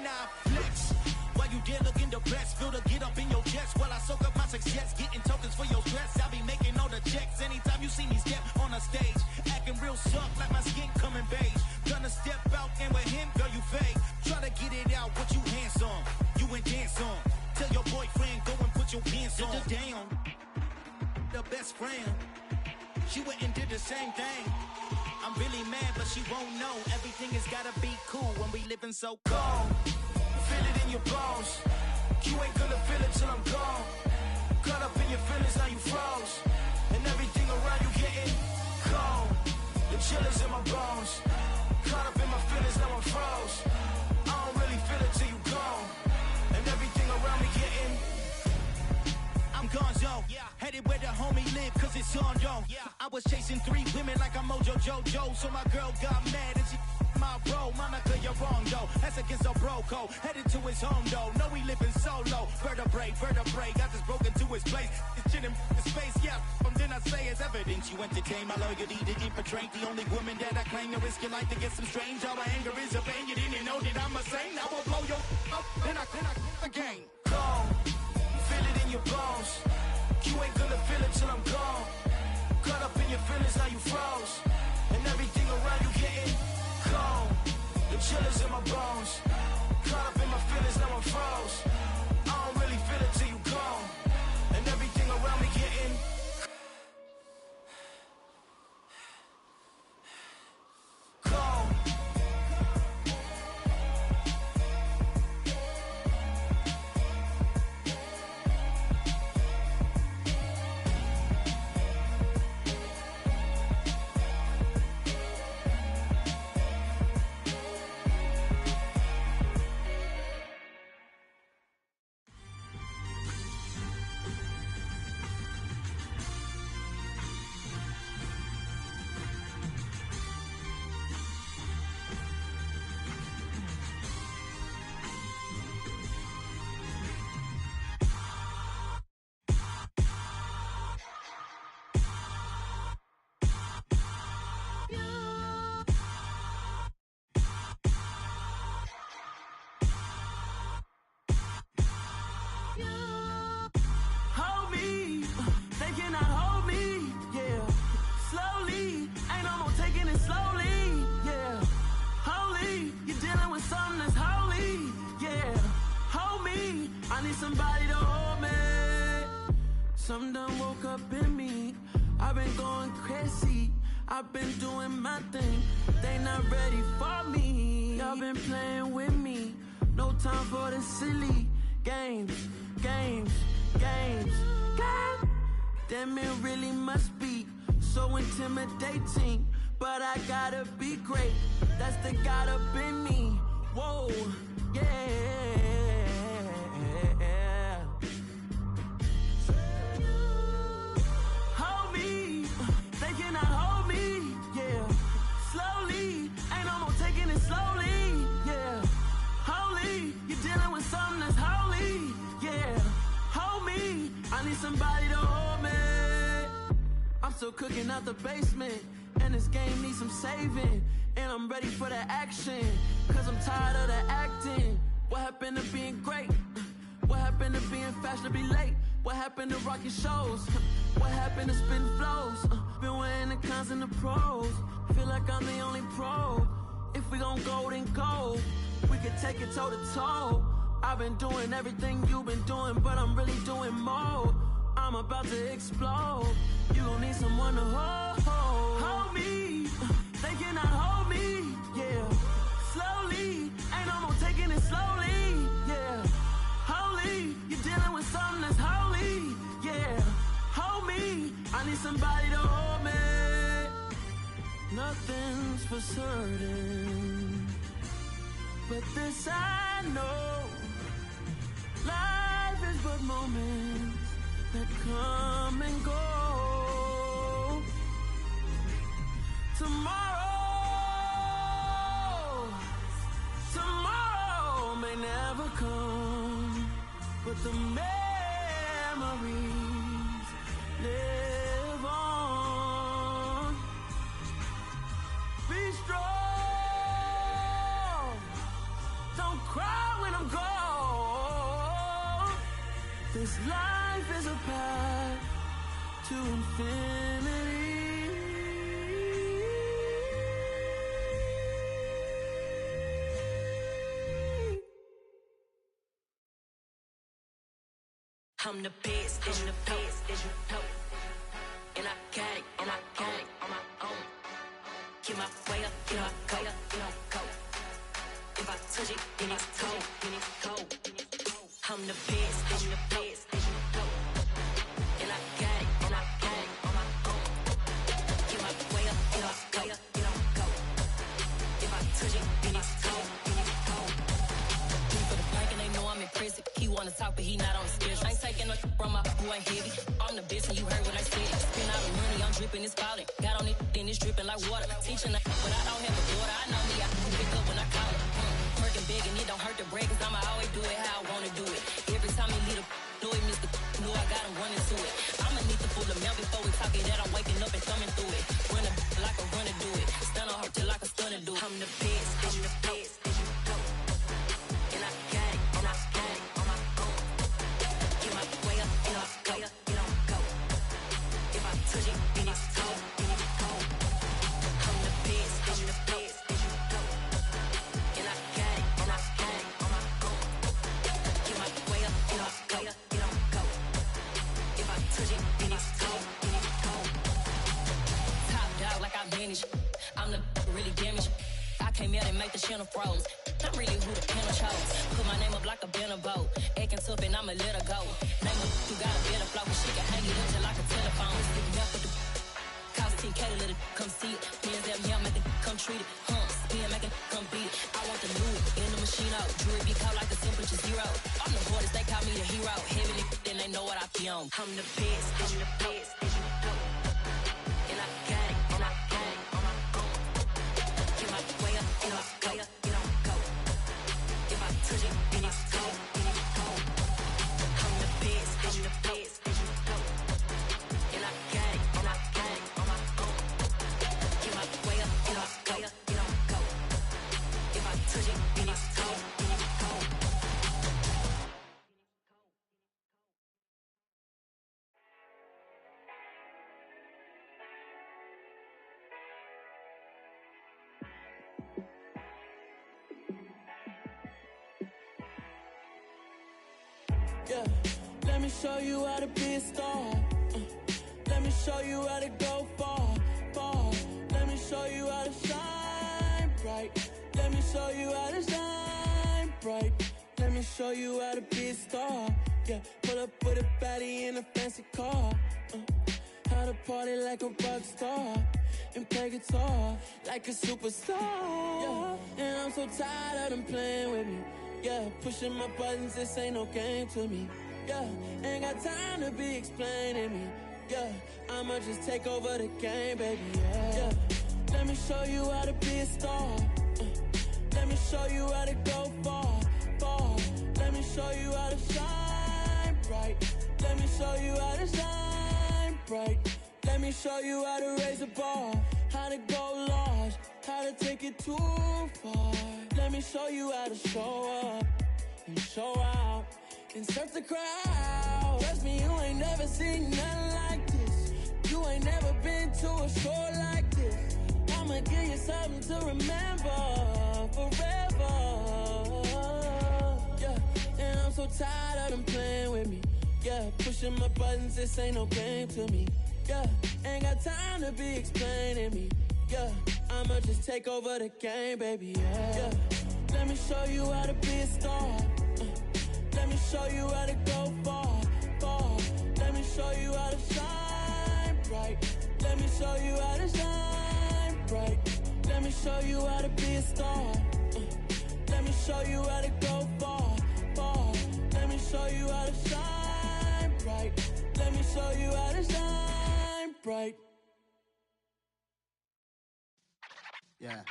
now flex. While you there looking depressed, feel the get up in your chest while I soak up my success, getting tokens for your stress. I be making all the checks anytime you see me step on a stage, acting real soft like my skin coming beige. Gonna step out and with him, girl, you fake. Try to get it out, what you handsome, you ain't dance on. Tell your boyfriend go and put your pants on. Down, the best friend. She went and did the same thing. I'm really mad, but she won't know. Everything has gotta be cool when we living so cold. Feel it in your bones. You ain't gonna feel it till I'm gone. Caught up in your feelings, now you froze. And everything around you getting cold. The chill is in my bones. Caught up in my feelings, now I'm froze. I don't really feel it till you gone. And everything around me getting I'm gonzo, headed where the homie live, cause it's on though. I was chasing 3 women like I'm Mojo Jojo, so my girl got mad and she my bro. Monica, you're wrong though, that's against a bro code. Headed to his home though, know he living solo. Vertebrae, got this broken to his place. It's chin in space, then I say it's evidence you entertain my loyalty to get betrayed. The only woman that I claim to risk your life to get some strange. All my anger is a pain, you didn't know that I'm a saint. I will blow your up, then I again. Gone. Feel it in your bones. You ain't gonna feel it till I'm gone. Caught up in your feelings, now you froze. And everything around you getting cold. The chill is in my bones. Caught up in my feelings, now I'm froze. I don't really feel it till you gone. And everything around me getting cold. ain't no more taking it slowly, yeah. Holy, you're dealing with something that's holy, yeah. Hold me, I need somebody to hold me. Something done woke up in me. I've been going crazy. I've been doing my thing. They not ready for me. Y'all been playing with me. No time for the silly games. Damn, it really must be so intimidating. But I gotta be great. That's the God up in me. Whoa, yeah. Hold me. They cannot hold me. Yeah. Slowly. Ain't no more taking it slowly. Yeah. Holy. You're dealing with something that's holy. Yeah. Hold me. I need somebody to hold me. I'm still cooking out the basement. And this game needs some saving. And I'm ready for the action. Cause I'm tired of the acting. What happened to being great? What happened to being fashionably late? What happened to rocking shows? What happened to spitting flows? Been weighing the cons and the pros. Feel like I'm the only pro. If we gon' go, then go. We could take it toe to toe. I've been doing everything you've been doing, but I'm really doing more. I'm about to explode. You gon' need someone to hold me. They cannot hold me. Yeah. Slowly. Ain't no more taking it slowly. Yeah. Holy. You're dealing with something that's holy. Yeah. Hold me. I need somebody to hold me. Nothing's for certain, but this I know. Life is but moments that come and go. Tomorrow may never come, but the memories live on. Be strong, don't cry when I'm gone. This life is a path to infinity. I'm the best, and the best, and you know. And I got it, and I got it on my own. Get my way up, get my go, go. If I touch it, then it's cold, I'm the best, and the best, and you know. And I got it, and I got it on my own. Get my way up, get my go. If I touch it, then it's cold, For the blank and they know I'm in prison. He wanna talk, but he not on the schedule. I ain't taking no from my who ain't heavy. I'm the best and you heard what I said. Spend all the money, I'm dripping, it's falling. Got on it, then it's dripping like water. Teaching but I don't have a daughter. I know me, I can pick up when I call it. Working big and it don't hurt to break, cause I'ma always do it how I wanna do it. Every time he lead a do it, Mr. Know I got him running to it. I'ma need to pull the mail before we talk it that I'm waking up and thumbing through it. Run like a runner do it. Stun on her till like a stunner do it. I'm the best, I'm the best, and you know. And I got it, and I got it on my own. Get my way up, and I go. If I touch it, then it's cold, I'm the best, and you know. And I got it, and I got it on my own. Get my way up, and I go. If I touch it, then it's cold, Top dog like I manage. I'm the really damaged. I came out and make the channel froze. I'm really who the panel chose. Put my name up like a banner boat. Acting tough and I'ma let her go. Name her, you got a better flow, but she can hang it up till like a telephone. Stick me up with the cost 10K to let it come see it. Hands down here, make it come treat it. Spin, make it come beat it. I want the loot in the machine out. Jewelry be caught like a temperature zero. I'm the hardest, they call me the hero. Heavily, then they know what I be on. I'm the best, I'm the best, and you know. And I got it, and I got it on my own. Get my way up, and I go. If I touch it, then it's cold, I'm the best, I'm the best, and you know. And I got it, and I got it on my own. Get my way up, and I go. If I touch it, then it's cold, Yeah, let me show you how to be a star. Let me show you how to go far, far. Let me show you how to shine bright. Let me show you how to shine bright. Let me show you how to be a star. Yeah, pull up with a baddie in a fancy car. How to party like a rock star and play guitar like a superstar. Yeah, and I'm so tired of them playing with me. Yeah, pushing my buttons, this ain't no game to me. Yeah, ain't got time to be explaining me. Yeah, I'ma just take over the game, baby. Yeah, let me show you how to be a star. Let me show you how to go far, far. Let me show you how to shine bright. Let me show you how to shine bright. Let me show you how to raise a bar, how to go large, how to take it too far. Let me show you how to show up and show out and surf the crowd. Trust me, you ain't never seen nothing like this. You ain't never been to a show like this. I'ma give you something to remember forever. Yeah, and I'm so tired of them playing with me. Yeah, pushing my buttons, this ain't no game to me. Yeah, ain't got time to be explaining me. Yeah, I'ma just take over the game, baby. Yeah, let me show you how to be a star. Let me show you how to go far, far. Let me show you how to shine bright. Let me show you how to shine bright. Let me show you how to be a star. Let me show you how to go far, far. Let me show you how to shine bright. Let me show you how to shine bright. Yeah.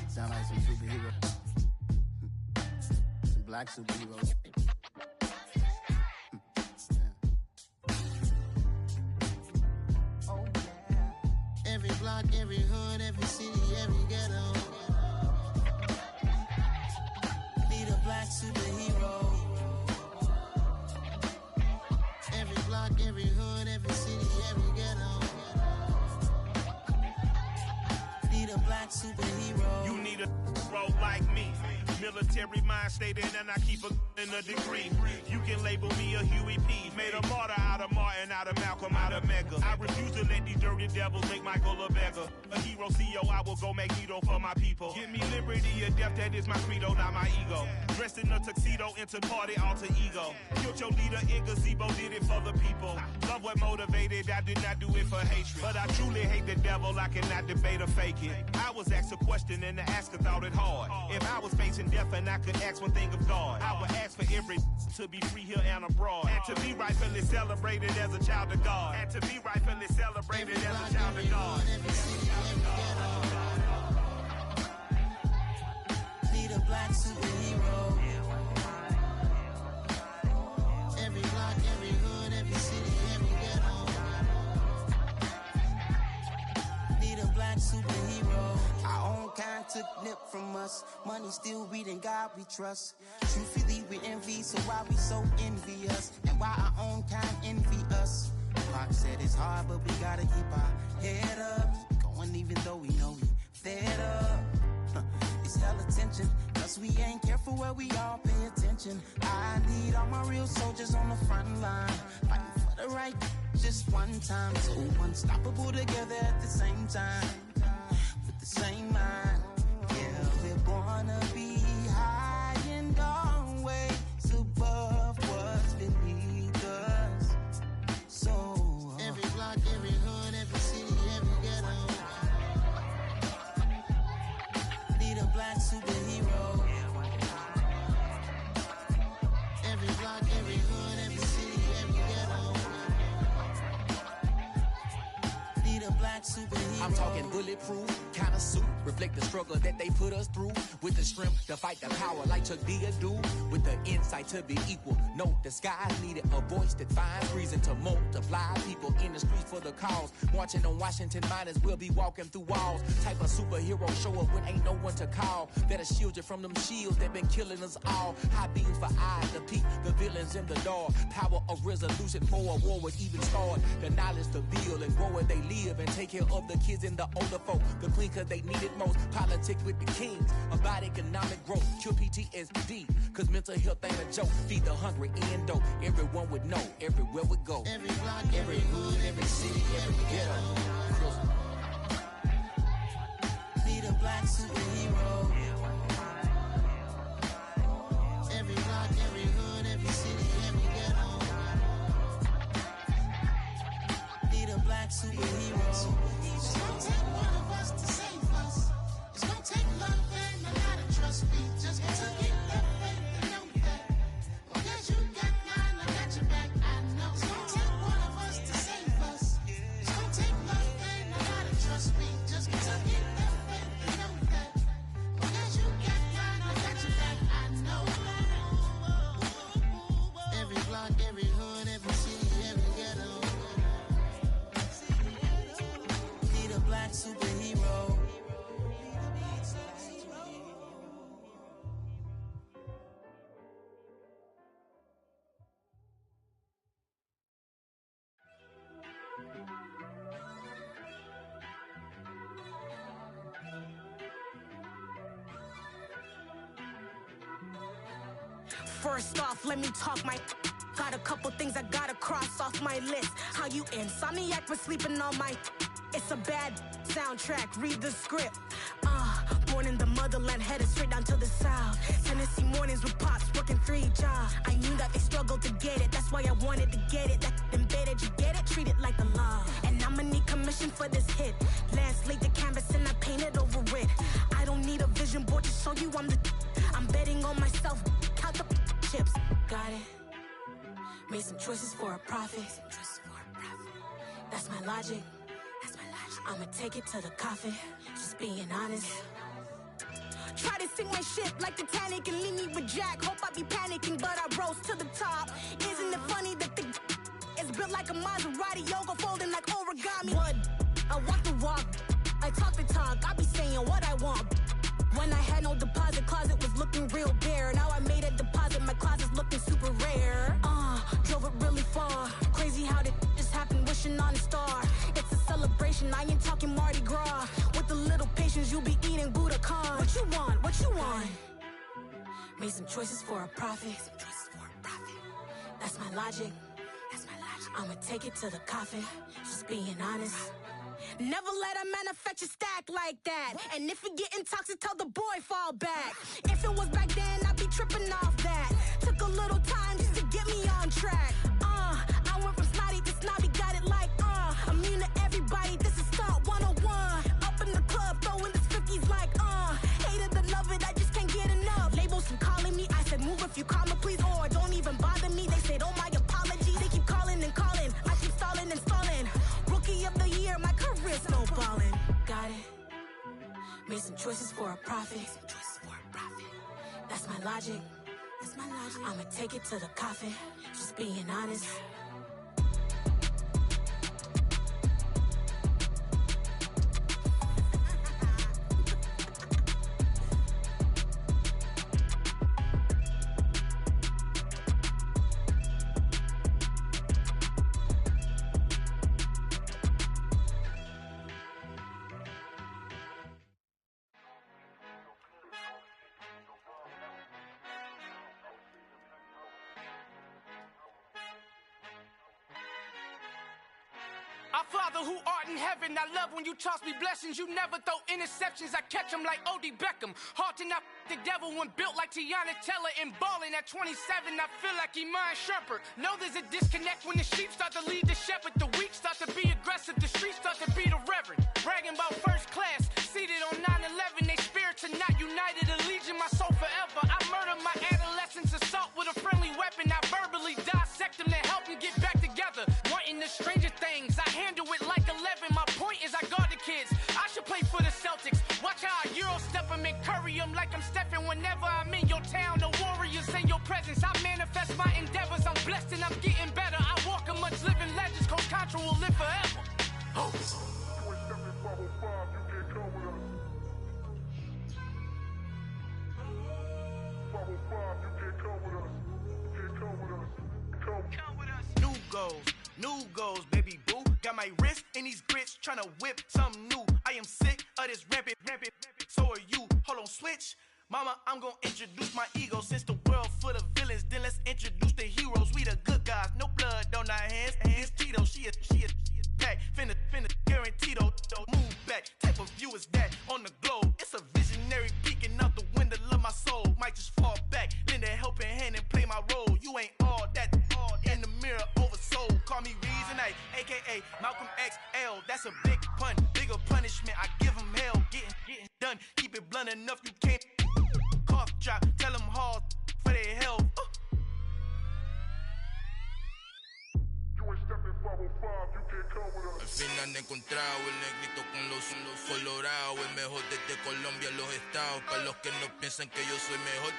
Sound like some superheroes. Some black superheroes. Oh, yeah. Every block, every hood, every city, every ghetto. Need a black superhero. Every block, every hood, every city, every ghetto. Need a black superhero. You need a role like me. Military mind stated, and I keep a in a degree. You can label me a Huey P. Made a martyr out of Martin, out of Malcolm, out of Mega. I refuse to let these dirty devils make Michael a beggar. A hero CEO, I will go Magneto for my people. Give me liberty or death, that is my credo, not my ego. Dressed in a tuxedo, into party, alter ego. Killed your leader in gazebo, did it for the people. Love what motivated, I did not do it for hatred. But I truly hate the devil, I cannot debate or fake it. I was asked a question and the asker thought it hard. If I was facing death and I could ask one thing of God, I would ask for every to be free here and abroad, and to be rightfully celebrated as a child of God, and to be rightfully celebrated as a child of God. Need a black superhero. Every block, every hood, every city, every ghetto. Need a black superhero. Our own kind took nip from us. Money still reading God we trust. Truthfully we envy, so why we so envious? And why our own kind envy us? Pac said it's hard, but we gotta keep our head up. Going even though we know we fed up. It's hella tension, cause we ain't careful where we all pay attention. I need all my real soldiers on the front line, fighting for the right just one time. So unstoppable together at the same time, with the same mind. Yeah, we're gonna be high and always above what's beneath us. So every block, every hood, every city, every ghetto. Need a black superhero. Every block, every hood, every city, every ghetto. Need a black superhero. I'm talking bulletproof kind of suit, reflect the struggle that they put us through, with the strength to fight the power like Chuck D do, with the insight to be equal. No disguise needed, a voice that finds reason to multiply. People in the streets for the cause, marching on Washington miners, we'll be walking through walls. Type of superhero show up when ain't no one to call, that'll shield you from them shields that been killing us all. High beams for eyes to peek the villains in the dark. Power of resolution for a war would even start. The knowledge to build and grow where they live and take take care of the kids and the older folk. The clean cause they need it most. Politics with the kings. About economic growth. Cure PTSD. Cause mental health ain't a joke. Feed the hungry and dope. Everyone would know. Everywhere we go. Every block, every hood, every city, every ghetto. Need a black superhero. Every block, every hood, every city, every ghetto. Need a black superhero. It's gonna take one of us to save us. It's gonna take love and a lot of trust. We just gotta get that faith and know that. Because you got mine, I got your back. I know. It's gonna take one of us to save us. It's gonna take love and a lot of trust. We just gotta get that faith and know that. Because you got mine, I got your back. I know. Every block, every hood, every city, every ghetto. Need a black superhero. First off, let me talk my. Got a couple things I gotta cross off my list. How you insomniac for sleeping on my. It's a bad soundtrack, read the script. Born in the motherland, headed straight down to the south. Tennessee mornings with pops, working 3 jobs. I knew that they struggled to get it, that's why I wanted to get it. That embedded, you get it, treat it like a law. And I'ma need commission for this hit. Lance laid the canvas and I painted over it. I don't need a vision board to show you I'm betting on myself, count the chips. Got it. Made some choices for a profit. That's my logic. I'ma take it to the coffin. Just being honest. Try to sink my ship like Titanic and leave me with Jack. Hope I be panicking, but I rose to the top. Isn't it funny that the is built like a Maserati, yoga folding like origami? What? I walk the walk. I talk the talk. I be saying what I want. When I had no deposit, closet was looking real bare. Now I made a deposit, my closet's looking super rare. Drove it really far. Crazy how did this happen, wishing on a star. It's a celebration, I ain't talking Mardi Gras. With a little patience, you'll be eating Budokan. What you want? What you want? Made some choices for a profit. That's my logic. I'ma take it to the coffin. Just being honest. Never let a manufacture stack like that. And if it getting toxic, tell the boy fall back. If it was back then, I'd be tripping off that. Took a little time just to get me on track. I went from snotty to snobby, got it like immune to everybody, this is Stunt 101. Up in the club, throwing this 50s like hate it or love it, I just can't get enough. Labels from calling me, I said move if you call me please, or don't even bother me. They said oh my apology, they keep calling and calling. I keep stalling and stalling. Rookie of the year, my career's snowballing. Got it. Made some choices for a profit. That's my logic. I'ma take it to the coffin. Just being honest. Our Father who art in heaven, I love when you toss me blessings. You never throw interceptions, I catch them like O.D. Beckham. Hard to not the devil when built like Tiana Teller and balling at 27. I feel like Iman Shumpert. Know there's a disconnect when the sheep start to lead the shepherd. The weak start to be aggressive, the streets start to be the reverend. Bragging about first class, seated on 9/11. They spirits are not united, a legion, my soul forever. I murder my adolescence, assault with a friendly weapon. I verbally dissect them to help them get back together. Wanting the stranger things, I handle it like 11. My point is I guard the kids. I should play for the Celtics. Watch how I Euro step them and curry them like I'm stepping. Whenever I'm in your town, the Warriors in your presence. I manifest my endeavors. I'm blessed and I'm getting better. I walk amongst living legends. Coach Contra will live forever. Oh. New goals, baby boo. Got my wrist in these grits, tryna whip something new. I am sick of this rampant. So are you. Hold on, switch. Mama, I'm gonna introduce my ego. Since the world full of villains, then let's introduce the heroes. We the good guys, no blood on our hands. Hands Tito, she is pack. Finna guarantee though. Move back. Type of view is that on the globe? It's a visionary peeking out the window of my soul. Might just fall back, lend a helping hand and play my role. You ain't all that. In the mirror, oversold. Call me Reason A, aka Malcolm XL. That's a big pun, bigger punishment. I give him hell. Getting done. Keep it blunt enough, you can't. Cough drop, tell them hard for their health. Al fin han encontrado el negrito con los colorados, el mejor desde Colombia, los estados. Para los que no piensan que yo soy mejor,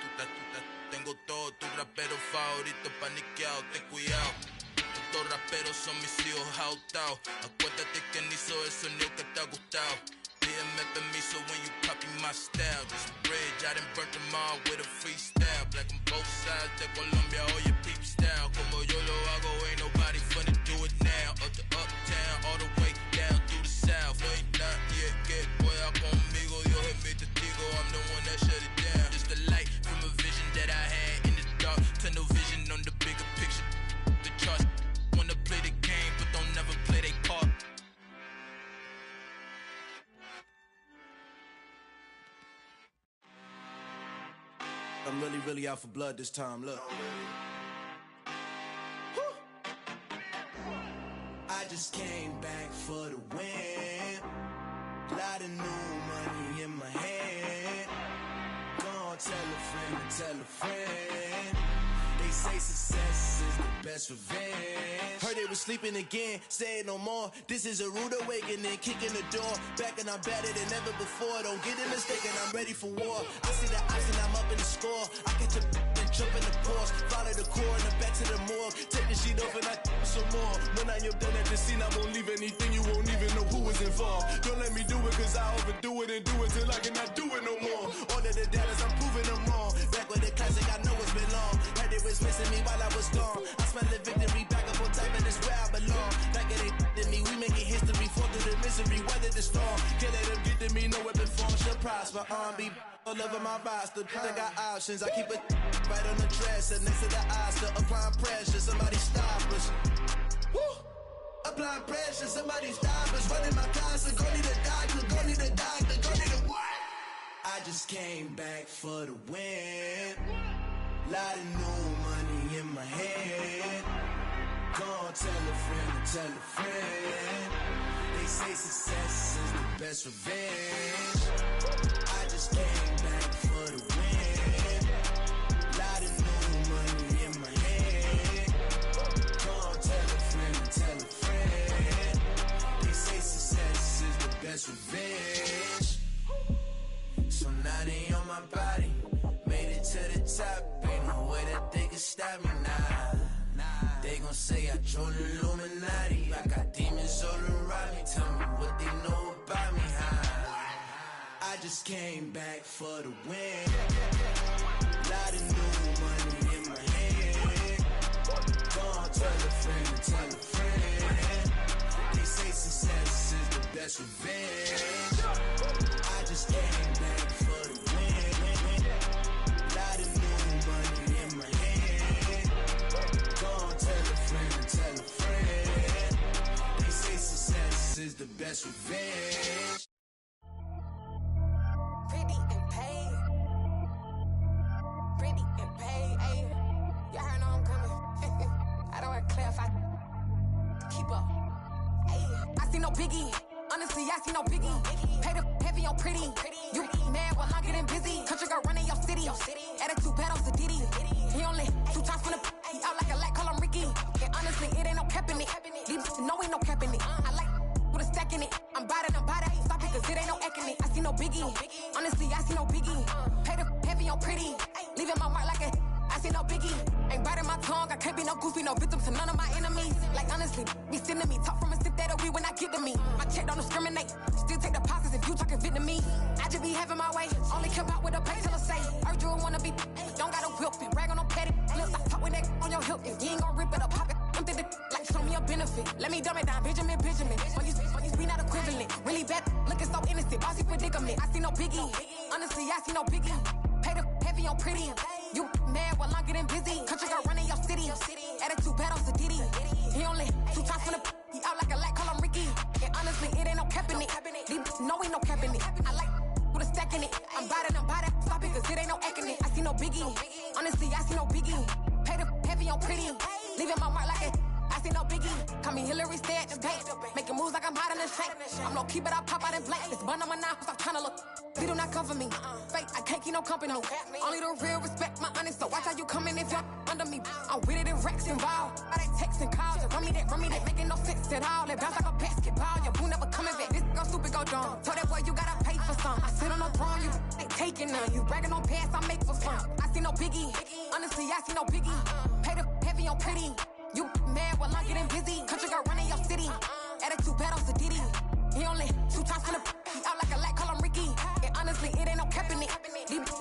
tengo todo, tu rapero favorito paniqueado, ten cuidado. Estos raperos son mis hijos jautados. Acuérdate que ni hizo el sonido que te ha gustado. Pídeme permiso when you copy my style. This bridge, I done burnt them all with a freestyle. Black on both sides de Colombia, oye peep style. Como yo lo hago, ain't nobody finna do it now. Up to uptown, all the way down through the south. No hay nadie que pueda conmigo, Dios es mi testigo. I'm the one that shut it down. Just the light from a vision that I had in the dark. Tunnel vision on the bigger picture. The charts wanna play the game, but don't never play their part. I'm really out for blood this time, look. I just came back for the win. Lot of new money in my hand. Gonna tell a friend. They say success is the best revenge. Heard they was sleeping again, say it no more. This is a rude awakening, kicking the door. Back and I'm better than ever before. Don't get it mistaken, I'm ready for war. I see the option, I'm up in the score. I catch a and jump in the course. Follow the core and the back to the morgue. Take the sheet off and I some more. When I am done at the scene, I won't leave anything. You won't even know who was involved. Don't let me do it, cause I overdo it and do it till I cannot do it no more. All of the doubters, I'm proving them wrong. Back with the classic, I know it's been long. Heard it was missing me while I was gone. I smell the victory, back up on top, and it's where I belong. Like it ain't to me, we making history, fall through the misery, weather the storm. Can't let them get to me, no weapon form should prosper. Be all over my roster, I got options. I keep it right on the dresser, next to the Oscar. Applying pressure, somebody stop us. Woo! Applying pressure, somebody stop us. Running my closet, go need a doctor, go need a doctor, go need a what? I just came back for the win. Lot of new money in my hand. Gonna tell a friend. They say success is the best revenge. I just came back for the win. Lot of new money in my hand. Gonna tell a friend. They say success is the best revenge. So now they on my body. Made it to the top, ain't no way that they can stop me now. They gon' say I joined the Illuminati. I got demons all around me. Tell me what they know about me, huh? I just came back for the win. Lot of new money in my hand. Gonna tell a friend. They say success is the best revenge. I just came back for the win. Lot of new money in my hand. Gonna tell a friend. They say success is the best revenge. Pretty and paid. Pretty and paid, ayy. Y'all heard I'm coming. I don't want to clarify. Keep up. Ayy. I see no biggie. Honestly, I see no biggie. Pay the heavy on pretty. You mad, well, I'm getting busy. Country girl running your city. Attitude bad on Diddy. He only 2 times from the out like a light, call him Ricky. And honestly, it ain't no cap in it. Leave no ain't no cap in it. I like with a stack in it. I'm bad. Stop it, cause it ain't no acting it. I see no biggie. Honestly, I see no biggie. Pay the heavy on pretty. Leaving my mark like a I see no biggie. Ain't biting my tongue. I can't be no goofy, no victim to none of my enemies. Like honestly, be sending me talk from a sip that we when I get to me. My check don't discriminate. Still take deposits if you talking Vietnamese. I just be having my way. Only come out with a pay till I say. Urge you wanna be. Don't gotta whip it. Brag on no petty. Flips. I talk with that on your hip. If you ain't gon' rip it up, pop it. Empty the like show me a benefit. Let me dumb it down, Benjamin. When you we not equivalent. Really bad, looking so innocent. Bossy predicament. I see no biggie. Honestly, I see no biggie. Pay the heavy on pretty. You mad while I'm getting busy. Country girl running your city. Attitude bad on Diddy. He only 2 times from the he out like a light, call him Ricky. And honestly, it ain't no cap in it. No, ain't no cap in it. I like with a stack in it. I'm by that. Stop it, cause it ain't no acting it. I see no biggie. Honestly, I see no biggie. Pay the heavy on pretty. Leaving my mark like it. I see no biggie. Call me Hillary, stay at the bank. Making moves like I'm hiding the shank. I'm low key, but I pop out in blank. This bun on my knife, stop trying to look. They do not come for me. Fake, I can't keep no company. Only the real respect my honest. So watch how you coming if you're under me. I'm with it in Rex involved. All that text and calls. Run me that making no sense at all. They bounce like a basketball. Your boo never coming back. This go stupid, go dumb. Told that boy you gotta pay for some. I sit on the throne, you ain't taking none. You bragging on past, I make for fun. I see no biggie. Honestly, I see no biggie. Pay the heavy on pretty. You mad while I'm getting busy. Country girl running your city. Attitude bad on Diddy. He only 2 times from the he out like a light, call him Ricky. And honestly, it ain't no cap in it.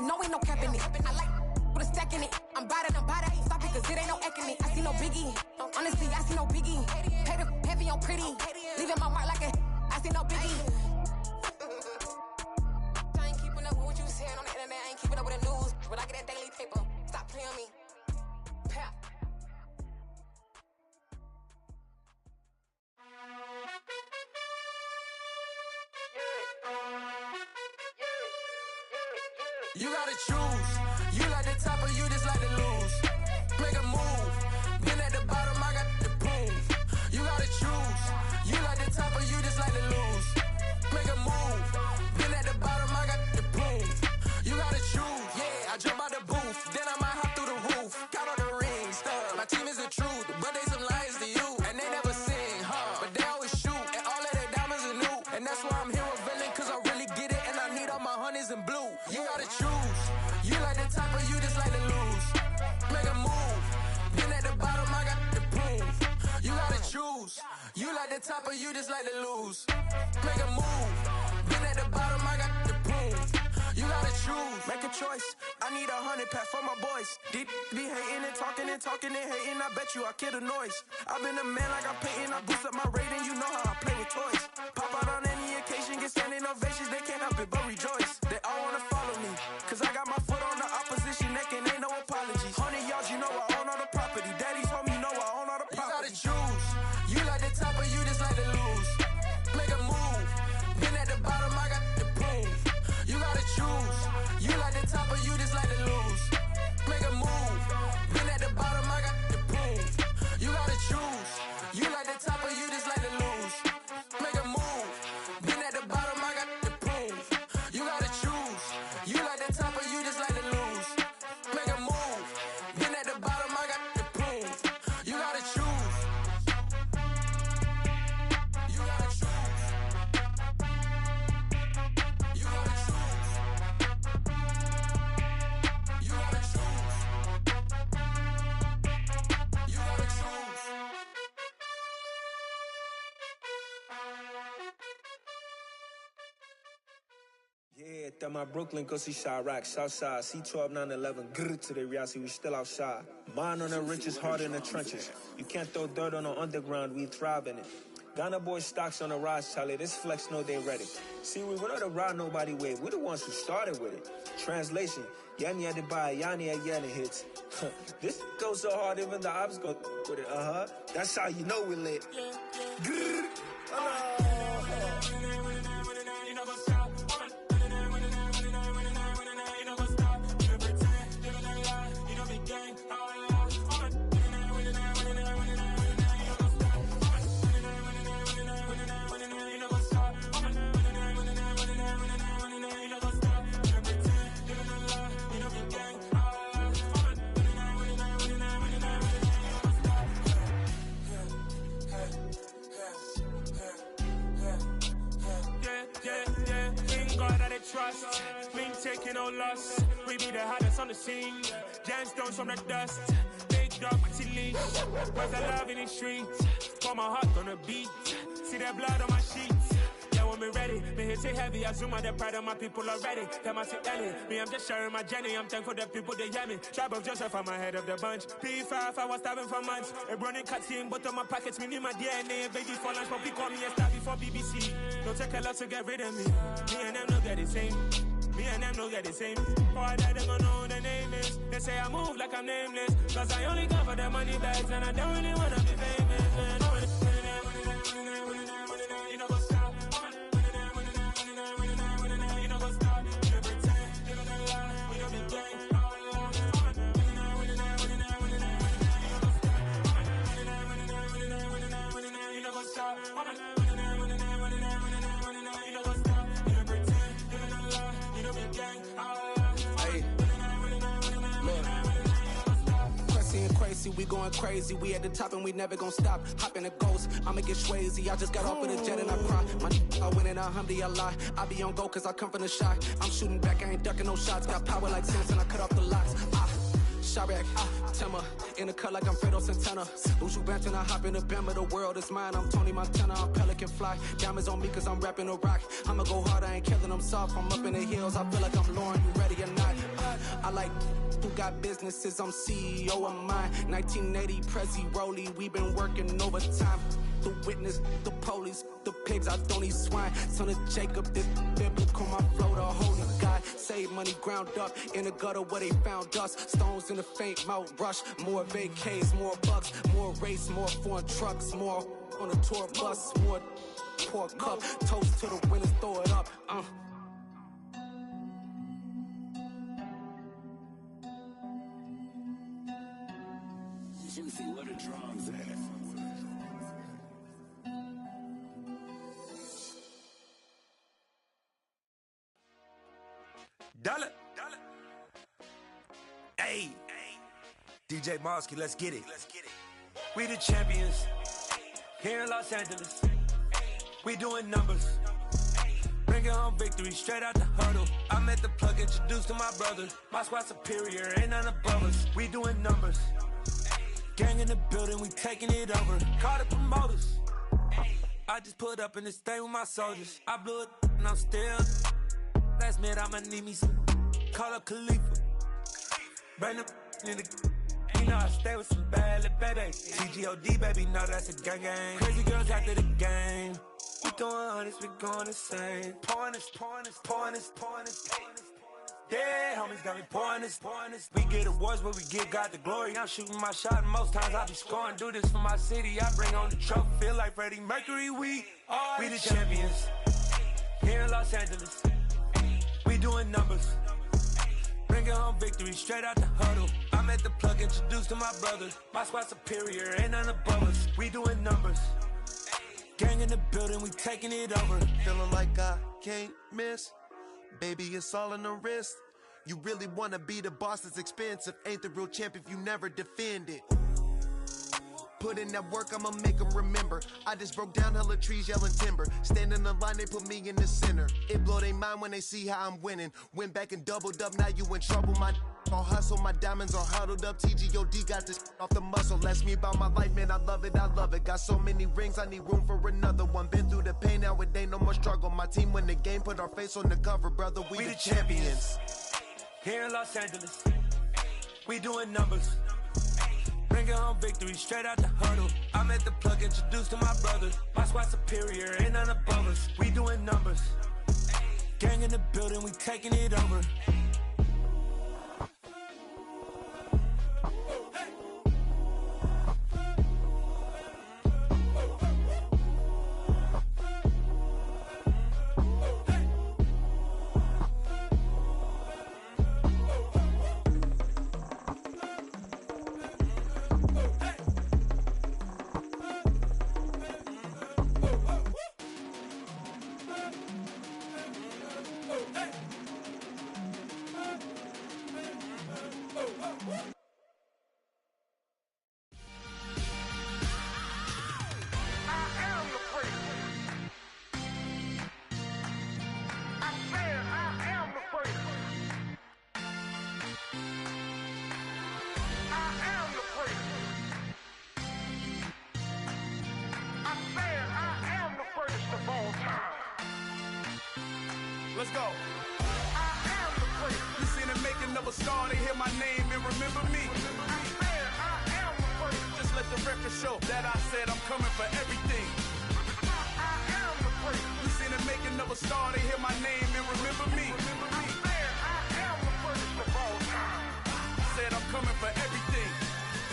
No, ain't no cap in it. I like with a stack in it. I'm by that. Stop it, cause it ain't no acting it. I see no biggie. Honestly, I see no biggie. Pay the heavy on pretty. Leaving my mark like a I see no biggie. I ain't keeping up with what you saying on the internet. I ain't keeping up with the news. But I get that daily paper. Stop playing me. Pap. You gotta choose. You like the top or you just like to lose. Make a move. Been at the bottom, I got the proof. You gotta choose. You like the top or you just like to lose. Make a move. Been at the bottom, I got the proof. You gotta choose. Yeah, I jump out the booth. Then I might hop through the roof. Got all the rings. My team is the truth, but they some liars to you. And they never sing, but they always shoot. And all of their diamonds are new. And that's why I'm here revealing, cause I really get it. And I need all my honeys in blue. You gotta choose. You like the top or you just like to lose. Make a move. Been at the bottom, I got the proof. You gotta choose. You like the top or you just like to lose. Make a move. Been at the bottom, I got the proof. You gotta choose. Make a choice. I need 100 pack for my boys. Deep be hating and talking and hating. I bet you I kill the noise. I've been a man like I'm Peyton. I boost up my rating. You know how I play with toys. Pop out on any occasion, get standing ovations. They can't help it but rejoice. They all wanna follow me, cause I got my foot on the opposition neck and ain't no apologies. 100 yards, you know I own all the property. Daddy's home, you know I own all the property. You gotta choose. You like the top or you just like to lose. Make a move. Been at the bottom, I got the proof. You gotta choose. You like the top or you just like to lose. Make a move. Been at the bottom, I got the proof. You gotta choose. You like the top or you just like to lose. Make a move. Been at the bottom, I got the proof. You gotta choose. You like the top or you just like to lose. Make a move. Been at the bottom, I got the proof. You gotta choose. You gotta choose. You gotta choose. You gotta choose. You gotta choose. Yeah, that my Brooklyn, go see Chirac, Southside, C12, 911, grrr to the reality, we still outside. Mine on the richest, heart in the trenches. You can't throw dirt on the underground, we thrive in it. Ghana boys stocks on the rise, Charlie, this flex know they ready. See, we know the ride nobody with, we the ones who started with it. Translation, Yanni had to buy, Yanni had Yanni hits. This goes so hard, even the ops go with it, That's how you know we lit. Grrr, Trust, we ain't taking no loss. We be the hottest on the scene. Gemstones from the dust. Big dog, pretty leash. Where's the love in the streets? Pour my heart on the beat. See that blood on my sheets. Yeah, we're want me ready. Me hit it heavy, I zoom out the pride of my people already. Them I see Ellie, me I'm just sharing my journey. I'm thankful the people they hear me. Tribe of Joseph, I'm ahead of the bunch. P5, I was starving for months. A running cutscene, but on my pockets, me need my DNA. Baby for lunch, but call me a star before BBC. Don't take a lot to get rid of me. Me and them no get the same. Me and them no get the same. For that they gonna know who the name is. They say I move like I'm nameless. Cause I only come for the money bags and I don't really wanna be famous. You know what's up? You know what's up? You pretend, you gonna lie, we don't be gang. You know what's up? Crazy, we going crazy. We at the top and we never gonna stop. Hop in a ghost, I'ma get swayzy. I just got off with a jet and I cry. My I win in a Humvee, I lie. I be on go cause I come from the shot. I'm shooting back, I ain't ducking no shots. Got power like Samson, I cut off the locks. Sharek, Timmer, in the cut like I'm Fredo Santana. Usu Banton, I hop in the Bama, the world is mine. I'm Tony Montana, I'm Pelican Fly. Diamonds on me cause I'm rapping a rock. I'ma go hard, I ain't killing them soft. I'm up in the hills, I feel like I'm Lauren, you ready or not? I like who got businesses, I'm CEO of mine. 1980 Prezi Rolly, we been working overtime. The witness, the police, the pigs, I don't eat swine. Son of Jacob, this biblical, my flow, the holy God. Save money ground up in the gutter where they found us. Stones in the faint mouth rush. More vacays, more bucks, more race, more foreign trucks, more on a tour bus, more pork cup. Toast to the winners, throw it up. Let me see what the drums at. Dollar. Hey. DJ Mosky, let's get it. We the champions here in Los Angeles. We doing numbers. Bringing home victory straight out the huddle. I'm at the plug, introduced to my brother. My squad superior, ain't none above us. We doing numbers. Gang in the building, we taking it over. Call the promoters. I just put up in this thing with my soldiers. I blew it and I'm still. Last minute, I'ma need me some. Call up Khalifa. Bring them in the. You know I stay with some bad little baby. TGOD, baby, no, that's a gang gang. Crazy girls after the game. We throwing hundreds, we going insane. Pouring this. Yeah, homies got me pouring this. We get awards, but we give God the glory. I'm shooting my shot, and most times I be scoring. Do this for my city, I bring on the trophy. Feel like Freddie Mercury, we the champions here in Los Angeles. We doing numbers. Bringing home victory straight out the huddle. I'm at the plug, introduced to my brother. My squad superior, ain't none above us. We doing numbers. Gang in the building, we taking it over. Feeling like I can't miss. Baby, it's all in the wrist. You really wanna be the boss, it's expensive. Ain't the real champ if you never defend it. Put in that work, I'ma make them remember. I just broke down hella trees, yelling timber. Stand in the line, they put me in the center. It blow they mind when they see how I'm winning. Went back and doubled up, now you in trouble. My all hustle, my diamonds are huddled up. TGOD got this off the muscle. Ask me about my life, man, I love it. Got so many rings, I need room for another one. Been through the pain, now it ain't no more struggle. My team win the game, put our face on the cover, brother. We the champions. Here in Los Angeles, we doing numbers. Bringing home victory straight out the huddle. I'm at the plug, introduced to my brother. My squad superior, ain't none above us. We doing numbers. Gang in the building, we taking it over. let's go. You seen the making of a star, they hear my name and remember me. Just let the record show that I said I'm coming for everything. You seen the making of a star, they hear my name and remember me. Said I'm coming for everything.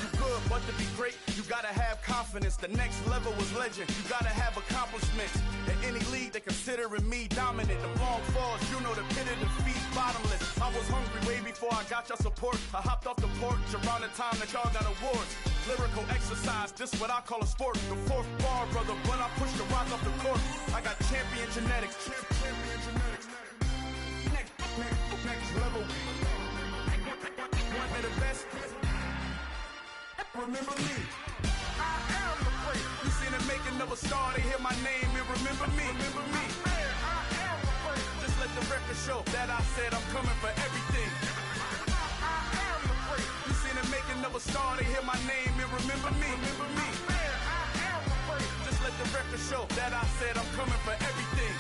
You good, but to be great, you gotta have confidence. The next level was legend. You gotta have accomplishments. In any league, they considering me dominant. The long falls, you know the pit of defeat, bottomless. I was hungry way before I got your support. I hopped off the porch around the time that y'all got awards. Lyrical exercise, this what I call a sport. The fourth bar, brother, when I push the rock off the court. I got champion genetics. Champion genetics. Next level. One of the best. Remember me. I am the place. You seen the making of a star, they hear my name and remember me. Remember me. I am the place. Just let the record show that I said I'm coming for everything. I am the place. You seen the making of a star, they hear my name and remember me. Remember me. I am the place. Just let the record show that I said I'm coming for everything.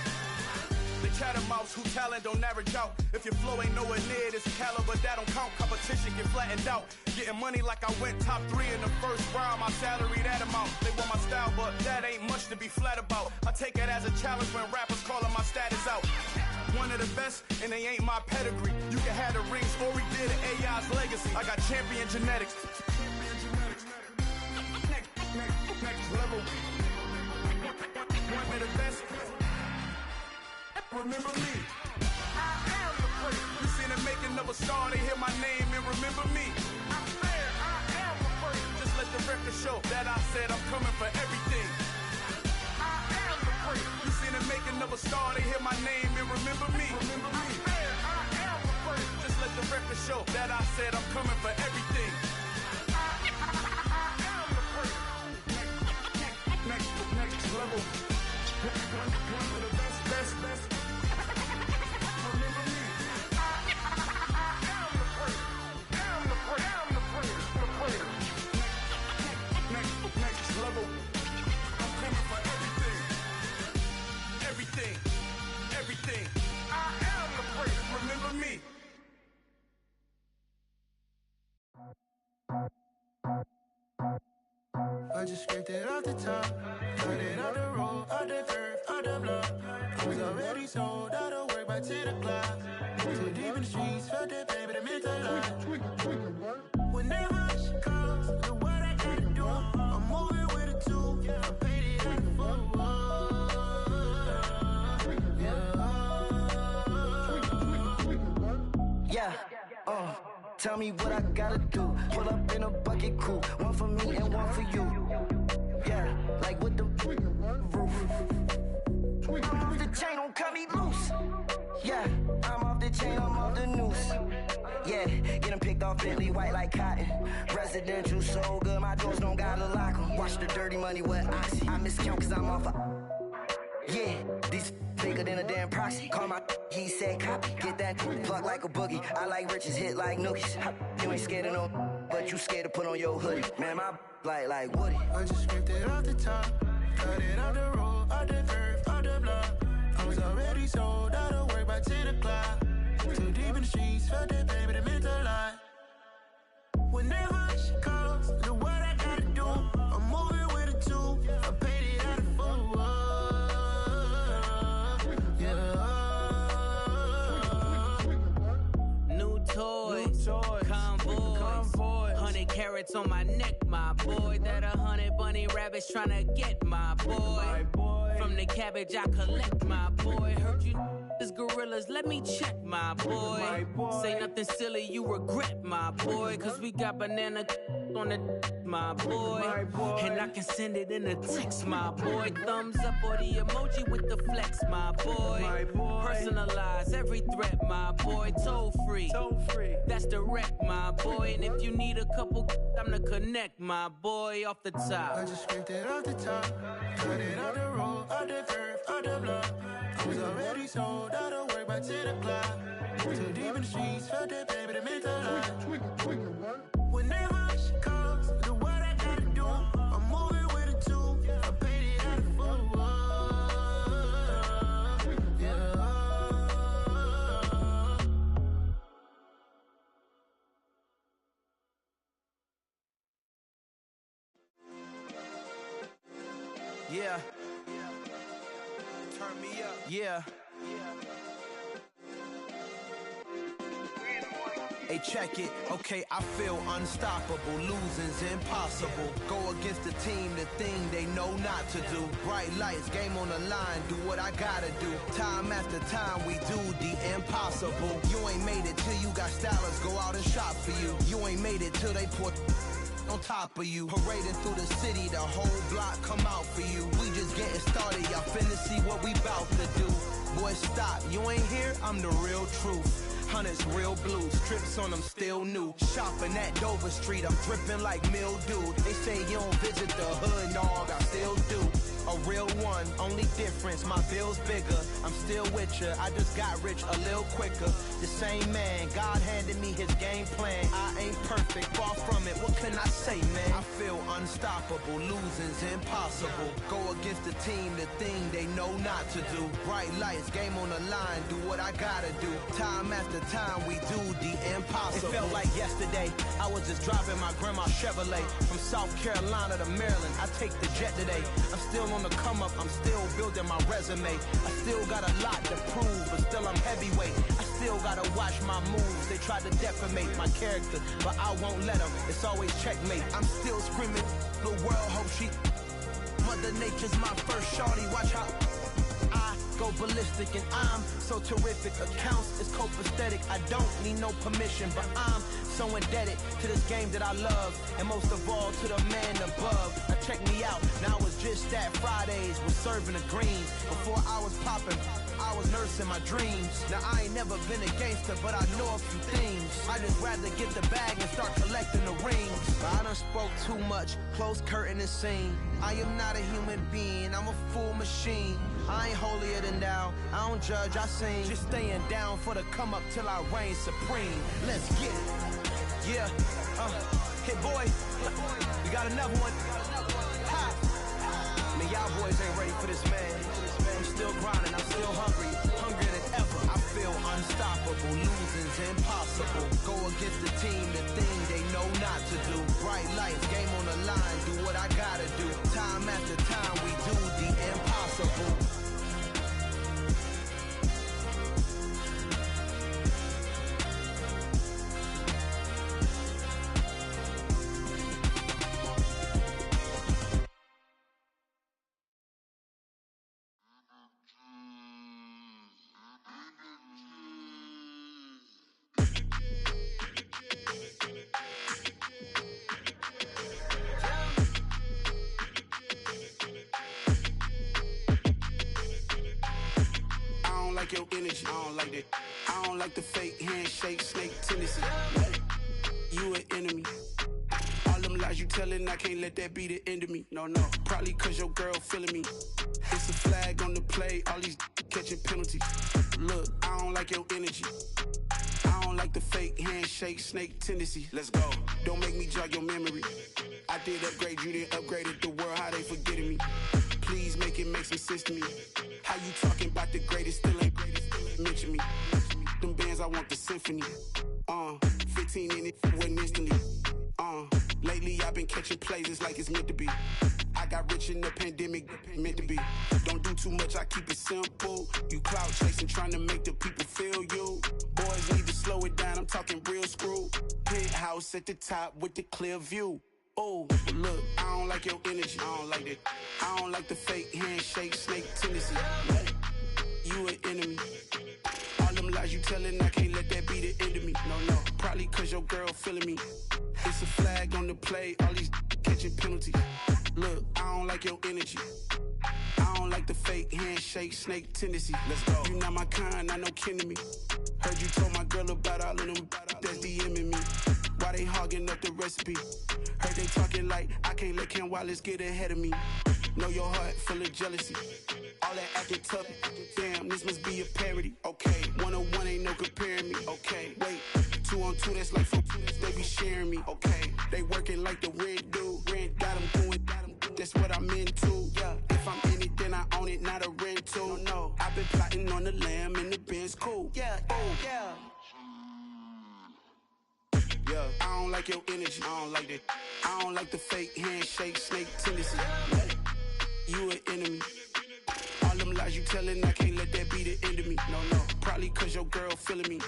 The chattermouths who talent don't average out. If your flow ain't nowhere near this caliber, that don't count. Competition get flattened out. Getting money like I went top 3 in the first round. My salary that amount. They want my style, but that ain't much to be flat about. I take it as a challenge when rappers calling my status out. One of the best, and they ain't my pedigree. You can have the rings, or we did an AI's legacy. I got champion genetics. Next level. One of the best. Remember me. I am the place. You seen the making of a star, they hear my name and remember me. I am the place. Just let the record show that I said I'm coming for everything. I am the place. You seen the making of a star, they hear my name and remember me. Remember me. I am the place. Just let the record show that I said I'm coming for everything. I am the place. Next level. One of the best. Next level. I'm coming for everything. Everything. I am the place. Remember me. I just scraped it off the top, cut it out the road, out the curve, out the block. I was already sold, out of work by 10 o'clock. Too deep in the streets, felt that baby, the mental lie. Whenever she calls, the what I gotta do, I'm moving with a 2, I paid it out the 4. Yeah, tell me what I gotta do. Pull up in a bucket crew, one for me and one for you. Yeah, like with the roof. I'm off the chain, don't cut me loose. Yeah, I'm off the chain, I'm off the noose. Yeah, get them picked off Bentley, white like cotton. Residential, so good, my doors don't gotta lock them. Watch the dirty money with Oxy. I miscount cause I'm off yeah, these bigger than a damn proxy. Call my he said copy. Get that pluck like a boogie. I like riches, hit like nookies. You ain't scared of no, but you scared to put on your hoodie. Man, my like Woody. I just scraped it off the top, cut it out the road, out the curve, out the block. I was already sold, out of work by 10 o'clock. Too deep in the streets, felt that baby, the mental lie. Whenever she calls, the what I gotta do, I'm moving with a 2, I paid it out of 4. New toys, convoy, 100 carats on my neck, my boy. That 100 bunny rabbits tryna get my boy. From the cabbage I collect, my boy. Heard you is gorillas, let me check, my boy. Say nothing silly, you regret, my boy. Cause we got banana on the my boy. And I can send it in a text, my boy. Thumbs up or the emoji with the flex, my boy. Personalize every threat, my boy. Toll free, that's direct, my boy. And if you need a couple, I'm to connect, my boy. Off the top, I just scraped it off the top, cut it out the road, out the curve, out the block. I was already sold, out of work by 10 o'clock. Too deep in the streets, felt that baby, the mental lie. Whenever she calls, the what I gotta do, I'm moving with a 2, I paid it out of 4. Yeah. Turn me up. Yeah. Hey, check it. Okay, I feel unstoppable. Losing's impossible. Go against the team, the thing they know not to do. Bright lights, game on the line, do what I gotta do. Time after time, we do the impossible. You ain't made it till you got stylists go out and shop for you. You ain't made it till they put on top of you. Parading through the city, the whole block come out for you. We just getting started, y'all finna see what we bout to do. Boy, stop, you ain't here, I'm the real truth. Hunters, real blues, trips on them still new. Shopping at Dover Street, I'm dripping like mildew. They say you don't visit the hood, dog, I still do. A real one, only difference, my bill's bigger. I'm still with ya, I just got rich a little quicker. The same man, God handed me his game plan. I ain't perfect, far from it, what can I say, man? I feel unstoppable, losing's impossible. Go against the team, the thing they know not to do. Bright lights, game on the line, do what I gotta do. Time after time, we do the impossible. It felt like yesterday, I was just driving my grandma's Chevrolet. From South Carolina to Maryland, I take the jet today. I'm still on the come up, I'm still building my resume. I still got a lot to prove, but still I'm heavyweight. I still gotta watch my moves. They tried to defamate my character, but I won't let them. It's always checkmate. I'm still screaming, the world hope she. Mother Nature's my first shorty, watch how I go ballistic and I'm so terrific. Accounts is copacetic, I don't need no permission, but I'm so indebted to this game that I love, and most of all to the man above. Now check me out, now it's just that Fridays was serving the greens. Before I was popping, I was nursing my dreams. Now I ain't never been a gangster, but I know a few things. I just rather get the bag and start collecting the rings. But I done spoke too much, close curtain and scene. I am not a human being, I'm a full machine. I ain't holier than thou, I don't judge, I sing. Just staying down for the come up till I reign supreme. Let's get it. Yeah, hit boy, we got another one. Ha! Man, y'all boys ain't ready for this, man. I'm still grinding, I'm still hungry, hungrier than ever. I feel unstoppable, losing's impossible. Go against the team, the thing they know not to do. Bright lights, game on the line, do what I gotta do. Time after time, we do the impossible. Your energy, I don't like that. I don't like the fake handshake, snake tendency. You an enemy. All them lies you telling, I can't let that be the end of me. No, probably cause your girl feeling me. It's a flag on the play, all these catching penalties. Look, I don't like your energy. I don't like the fake handshake, snake tendency. Let's go. Don't make me jog your memory. I did upgrade, you didn't upgrade it. The world, how they forgetting me. Please make it make some sense to me. How you talking about the greatest, still ain't mention me. Them bands, I want the symphony. 15 in it, wasn't instantly. Lately I've been catching plays, it's like it's meant to be. I got rich in the pandemic, meant to be. Don't do too much, I keep it simple. You clout chasing, trying to make the people feel you. Boys need to slow it down, I'm talking real screw. Penthouse at the top with the clear view. Oh, look, I don't like your energy, I don't like that. I don't like the fake handshake, snake tendency. You an enemy. All them lies you telling, I can't let that be the end of me. No, probably cause your girl feeling me. It's a flag on the play, all these catching penalties. Look, I don't like your energy. I don't like the fake handshake, snake tendency. Let's go. You not my kind, not no kin to me. Heard you told my girl about all of them that's DMing me. Why they hogging up the recipe? Heard they talking like I can't let Ken Wallace get ahead of me. Know your heart full of jealousy. All that acting tough. Damn, this must be a parody. Okay, 101 ain't no comparing me. Okay, wait, 2 on 2 that's like 4 they be sharing me. Okay, they working like the rent do. Rent got them going. That's what I'm into. Yeah, if I'm in it, then I own it, not a rental. No, I've been plotting on the lamb and the Benz cool. Yeah, oh yeah. Yeah, I don't like your energy, I don't like that. I don't like the fake handshake, snake tendency. you an enemy. All them lies you telling, I can't let that be the end of me. No, probably cause your girl feeling me.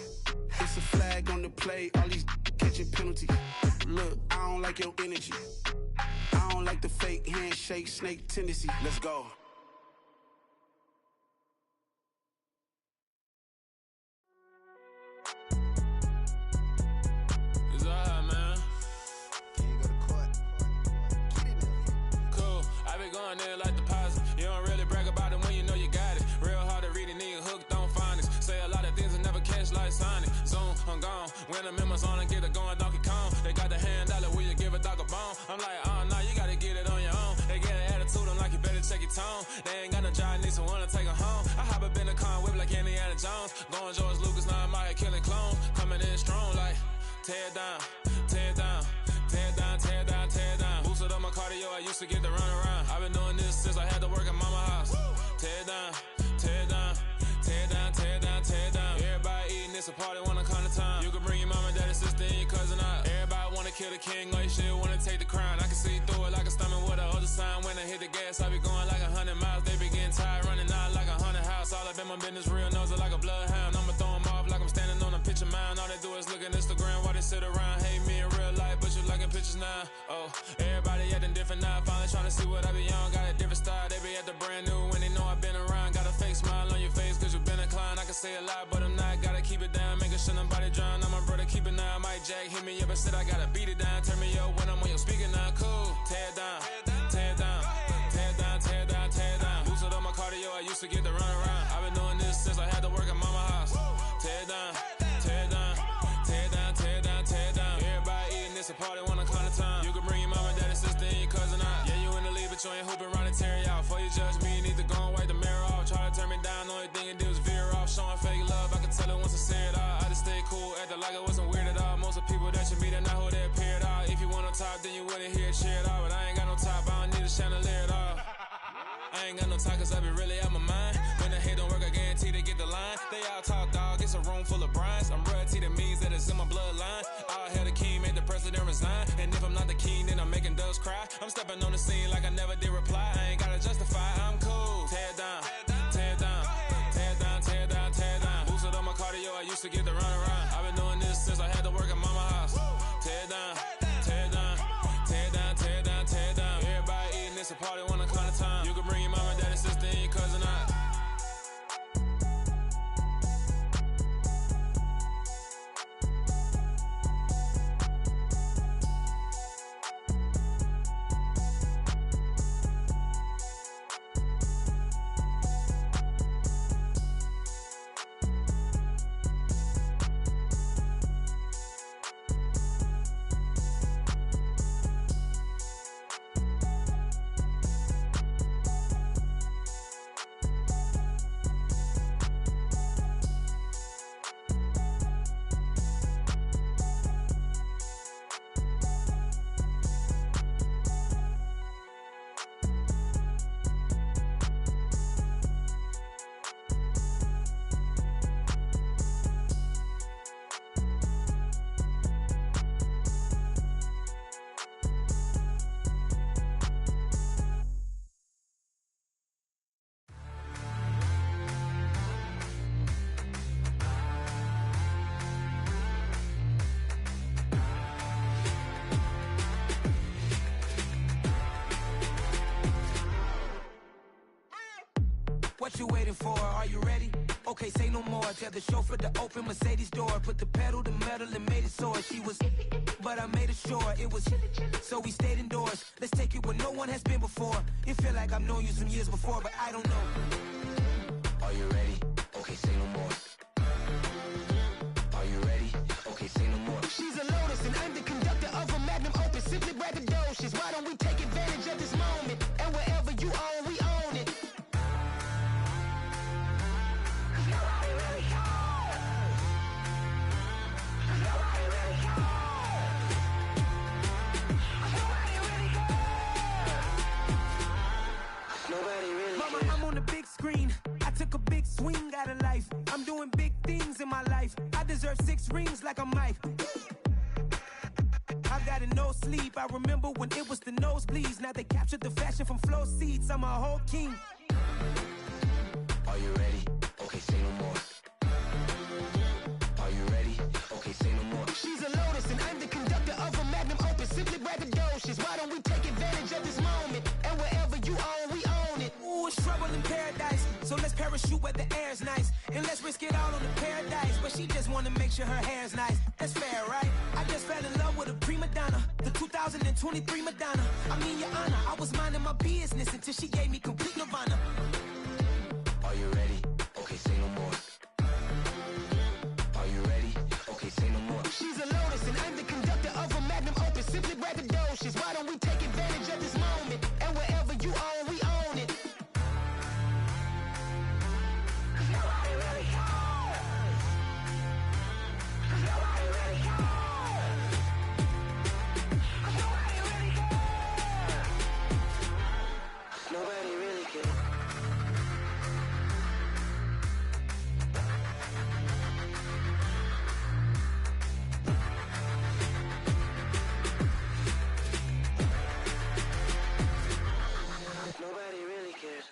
It's a flag on the play, all these catching penalties. Look, I don't like your energy. I don't like the fake handshake, snake tendency. Let's go. It's alright, man. Cool, I be going there like deposit. You don't really brag about it when you know you got it. Real hard to read a nigga hooked on phonics. Say a lot of things and never catch like Sonic. Zoom, I'm gone. When the members on and get it going Donkey Kong. They got the hand dollar, will you give a dog a bone? I'm like, oh no, you gotta get it on your own. They get an attitude, I'm like, you better check your tone. They ain't got no job, need someone to take her home. I hop up in the car, whip like Indiana Jones. Going George Lucas, now I'm out here killing clones. Coming in strong like, tear down, tear down, tear down, tear down, tear down. Boosted up my cardio, I used to get to run around. I've been doing this since I had to work at mama house. Tear down, tear down, tear down, tear down, tear down. Everybody eating, it's a party, wanna come to time. You can bring your mama, daddy, sister, and your cousin out. Everybody wanna kill the king, or you shit wanna take the crown. I can see through it like a stomach with a other sign. When I hit the gas, I be going like 100 miles. They be getting tired, running out like 100 house. All up in my business, real nose it like a bloodhound. I'ma throw them off like I'm standing on a picture mound. All they do is look at Instagram while they sit around. Hate me in real life, but you liking pictures now. Oh, everybody acting different now. Finally trying to see what I be on. Got a different style, they be at the brand new when they know I've been around. Got a fake smile on your face cause you been inclined. I can say a lot, but I'm not. Gotta keep it down, making sure nobody drown. I'm my brother, keep it now. Mike Jack hit me up and said I gotta beat it down. Turn me up when I'm on your speaker now. Cool, tear down, tear down, tear down, tear down, tear down. Boosted up my cardio, I used to get to run around. I've been doing this since I had to work at mama house. Tear down, tear down, tear down, tear down, tear down. Everybody eating, it's a party, wanna come to time. You can bring your mama, daddy, sister, and your cousin out. Yeah, you in the lead, but you ain't hooping around and tear you out. Before you judge me, you need to go and wipe the mirror off. Try to turn me down, only thing it did was veer off. Showing fake love, I can tell it once I say it all. I just stay cool, acting like it wasn't weird at all. Most of the people that you meet are not who they appear at all. If you want on top, then you wouldn't hear it cheer at all. But I ain't got no top, I don't need a chandelier at all. I ain't got no time cause I be really out my mind. When the hate don't work, I guarantee they get the line. They all talk dog, it's a room full of brines. I'm royalty, that means that it's in my bloodline. All hell the king, made the president resign. And if I'm not the king, then I'm making doves cry. I'm stepping on the scene like I never did reply. I ain't gotta justify, I'm cool. Tear down, tear down, tear down, tear down, tear down. Boosted up my cardio, I used to get to run around. I've been doing this since I had to work at mama house. Tear down, tear down, tear down, tear down, tear down. Everybody eating, it's a party, wanna come to time. You can bring your mama, daddy, sister, and your cousin out. What you waiting for? Are you ready? Okay, say no more. Tell the chauffeur to open Mercedes door. Put the pedal to metal and made it soar. She was, but I made it sure it was. So we stayed indoors. Let's take it where no one has been before. It feel like I've known you some years before, but I don't know. Are you ready? Okay, say no more. Are you ready? Okay, say no more. She's a Lotus and I'm the conductor of a Magnum Opus. Simply braggadocious. Why don't we take advantage of this moment? And wherever you own, we own it. Mama, I'm on the big screen. I took a big swing out of life. I'm doing big things in my life. I deserve 6 rings like I'm Mike. I've got no sleep. I remember when it was the nosebleeds. Now they captured the fashion from flow seats. I'm a whole king. Are you ready? Okay, say no more. Are you ready? Okay, say no more. She's a lotus and I'm the conductor of a magnum opus. Simply braggadocious. Why don't we take advantage of this moment? And wherever you own, we own it. Ooh, it's trouble in paradise. So let's parachute where the air's nice. And let's risk it all on the paradise. But she just wanna make sure her hair's nice. That's fair, right? I just fell in love with a prima donna. The 2023 Madonna. I mean, your honor, I was minding my business until she gave me complete nirvana. Are you ready? Okay, say no more. Are you ready? Okay, say no more. She's a lotus and I'm the conductor of a magnum opus. Simply braggadocious. Why don't we take advantage of this moment? And wherever you own, we own it. Nobody really cares. Nobody really cares. Nobody really cares. Nobody really cares. Nobody really cares.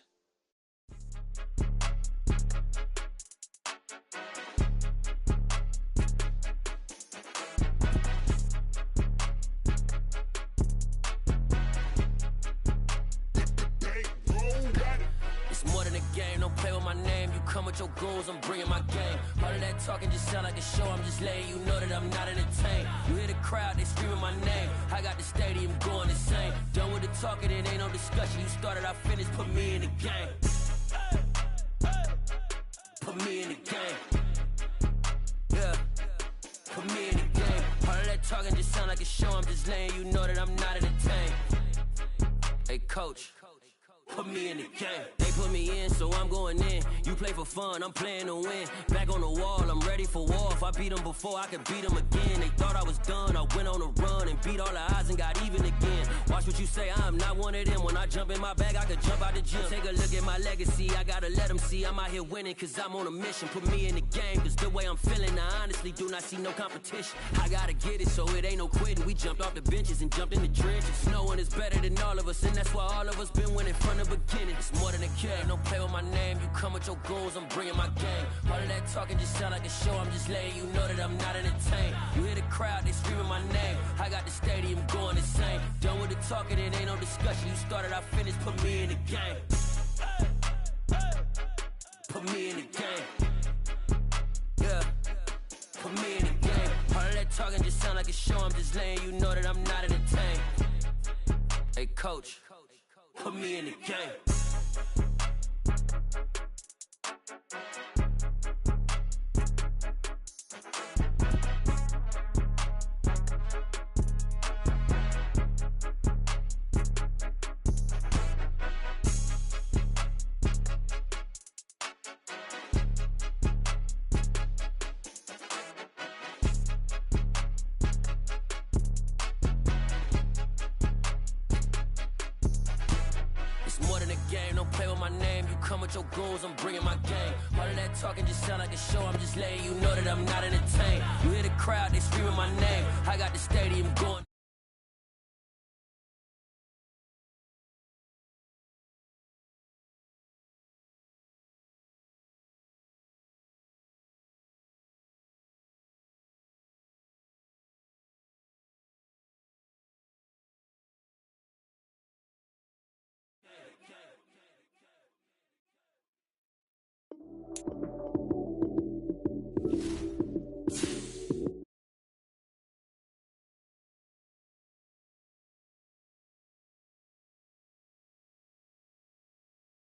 It's more than a game, don't play with my name. You come with your goons, I'm bringing my game. All of that talking just sound like a show, I'm just letting you know that I'm not entertained. You hear the crowd, they screaming my name. I got the stadium going insane. Done with the talking, it ain't no discussion. You started, I finished, put me in the game. Put me in the game. Yeah, put me in the game. All of that talking just sound like a show, I'm just letting you know that I'm not entertained. Hey, coach. Put me in the game. They put me in, so I'm going in. You play for fun, I'm playing to win. Back on the wall, I'm ready for war. If I beat them before, I could beat them again. They thought I was done, I went on a run and beat all the odds and got even again. Watch what you say, I'm not one of them. When I jump in my bag, I could jump out the gym. Take a look at my legacy, I gotta let them see I'm out here winning, cause I'm on a mission. Put me in the game, cause the way I'm feeling, I honestly do not see no competition. I gotta get it, so it ain't no quitting. We jumped off the benches and jumped in the trenches. No one is better than all of us, and that's why all of us been winning from the beginning. It's more than a game, don't play with my name. You come with your goons, I'm bringing my game. All of that talking just sound like a show, I'm just letting you know that I'm not entertained. You hear the crowd, they screaming my name. I got the stadium going insane. Done with the talking, it ain't no discussion. You started, I finished, put me in the game. Put me in the game. Yeah, put me in the game. All of that talking just sound like a show, I'm just letting you know that I'm not entertained. Hey, coach. Put me in the game. Come with your goons, I'm bringing my game. All of that talking just sound like a show, I'm just letting you know that I'm not entertained. You hear the crowd, they screaming my name. I got the stadium going.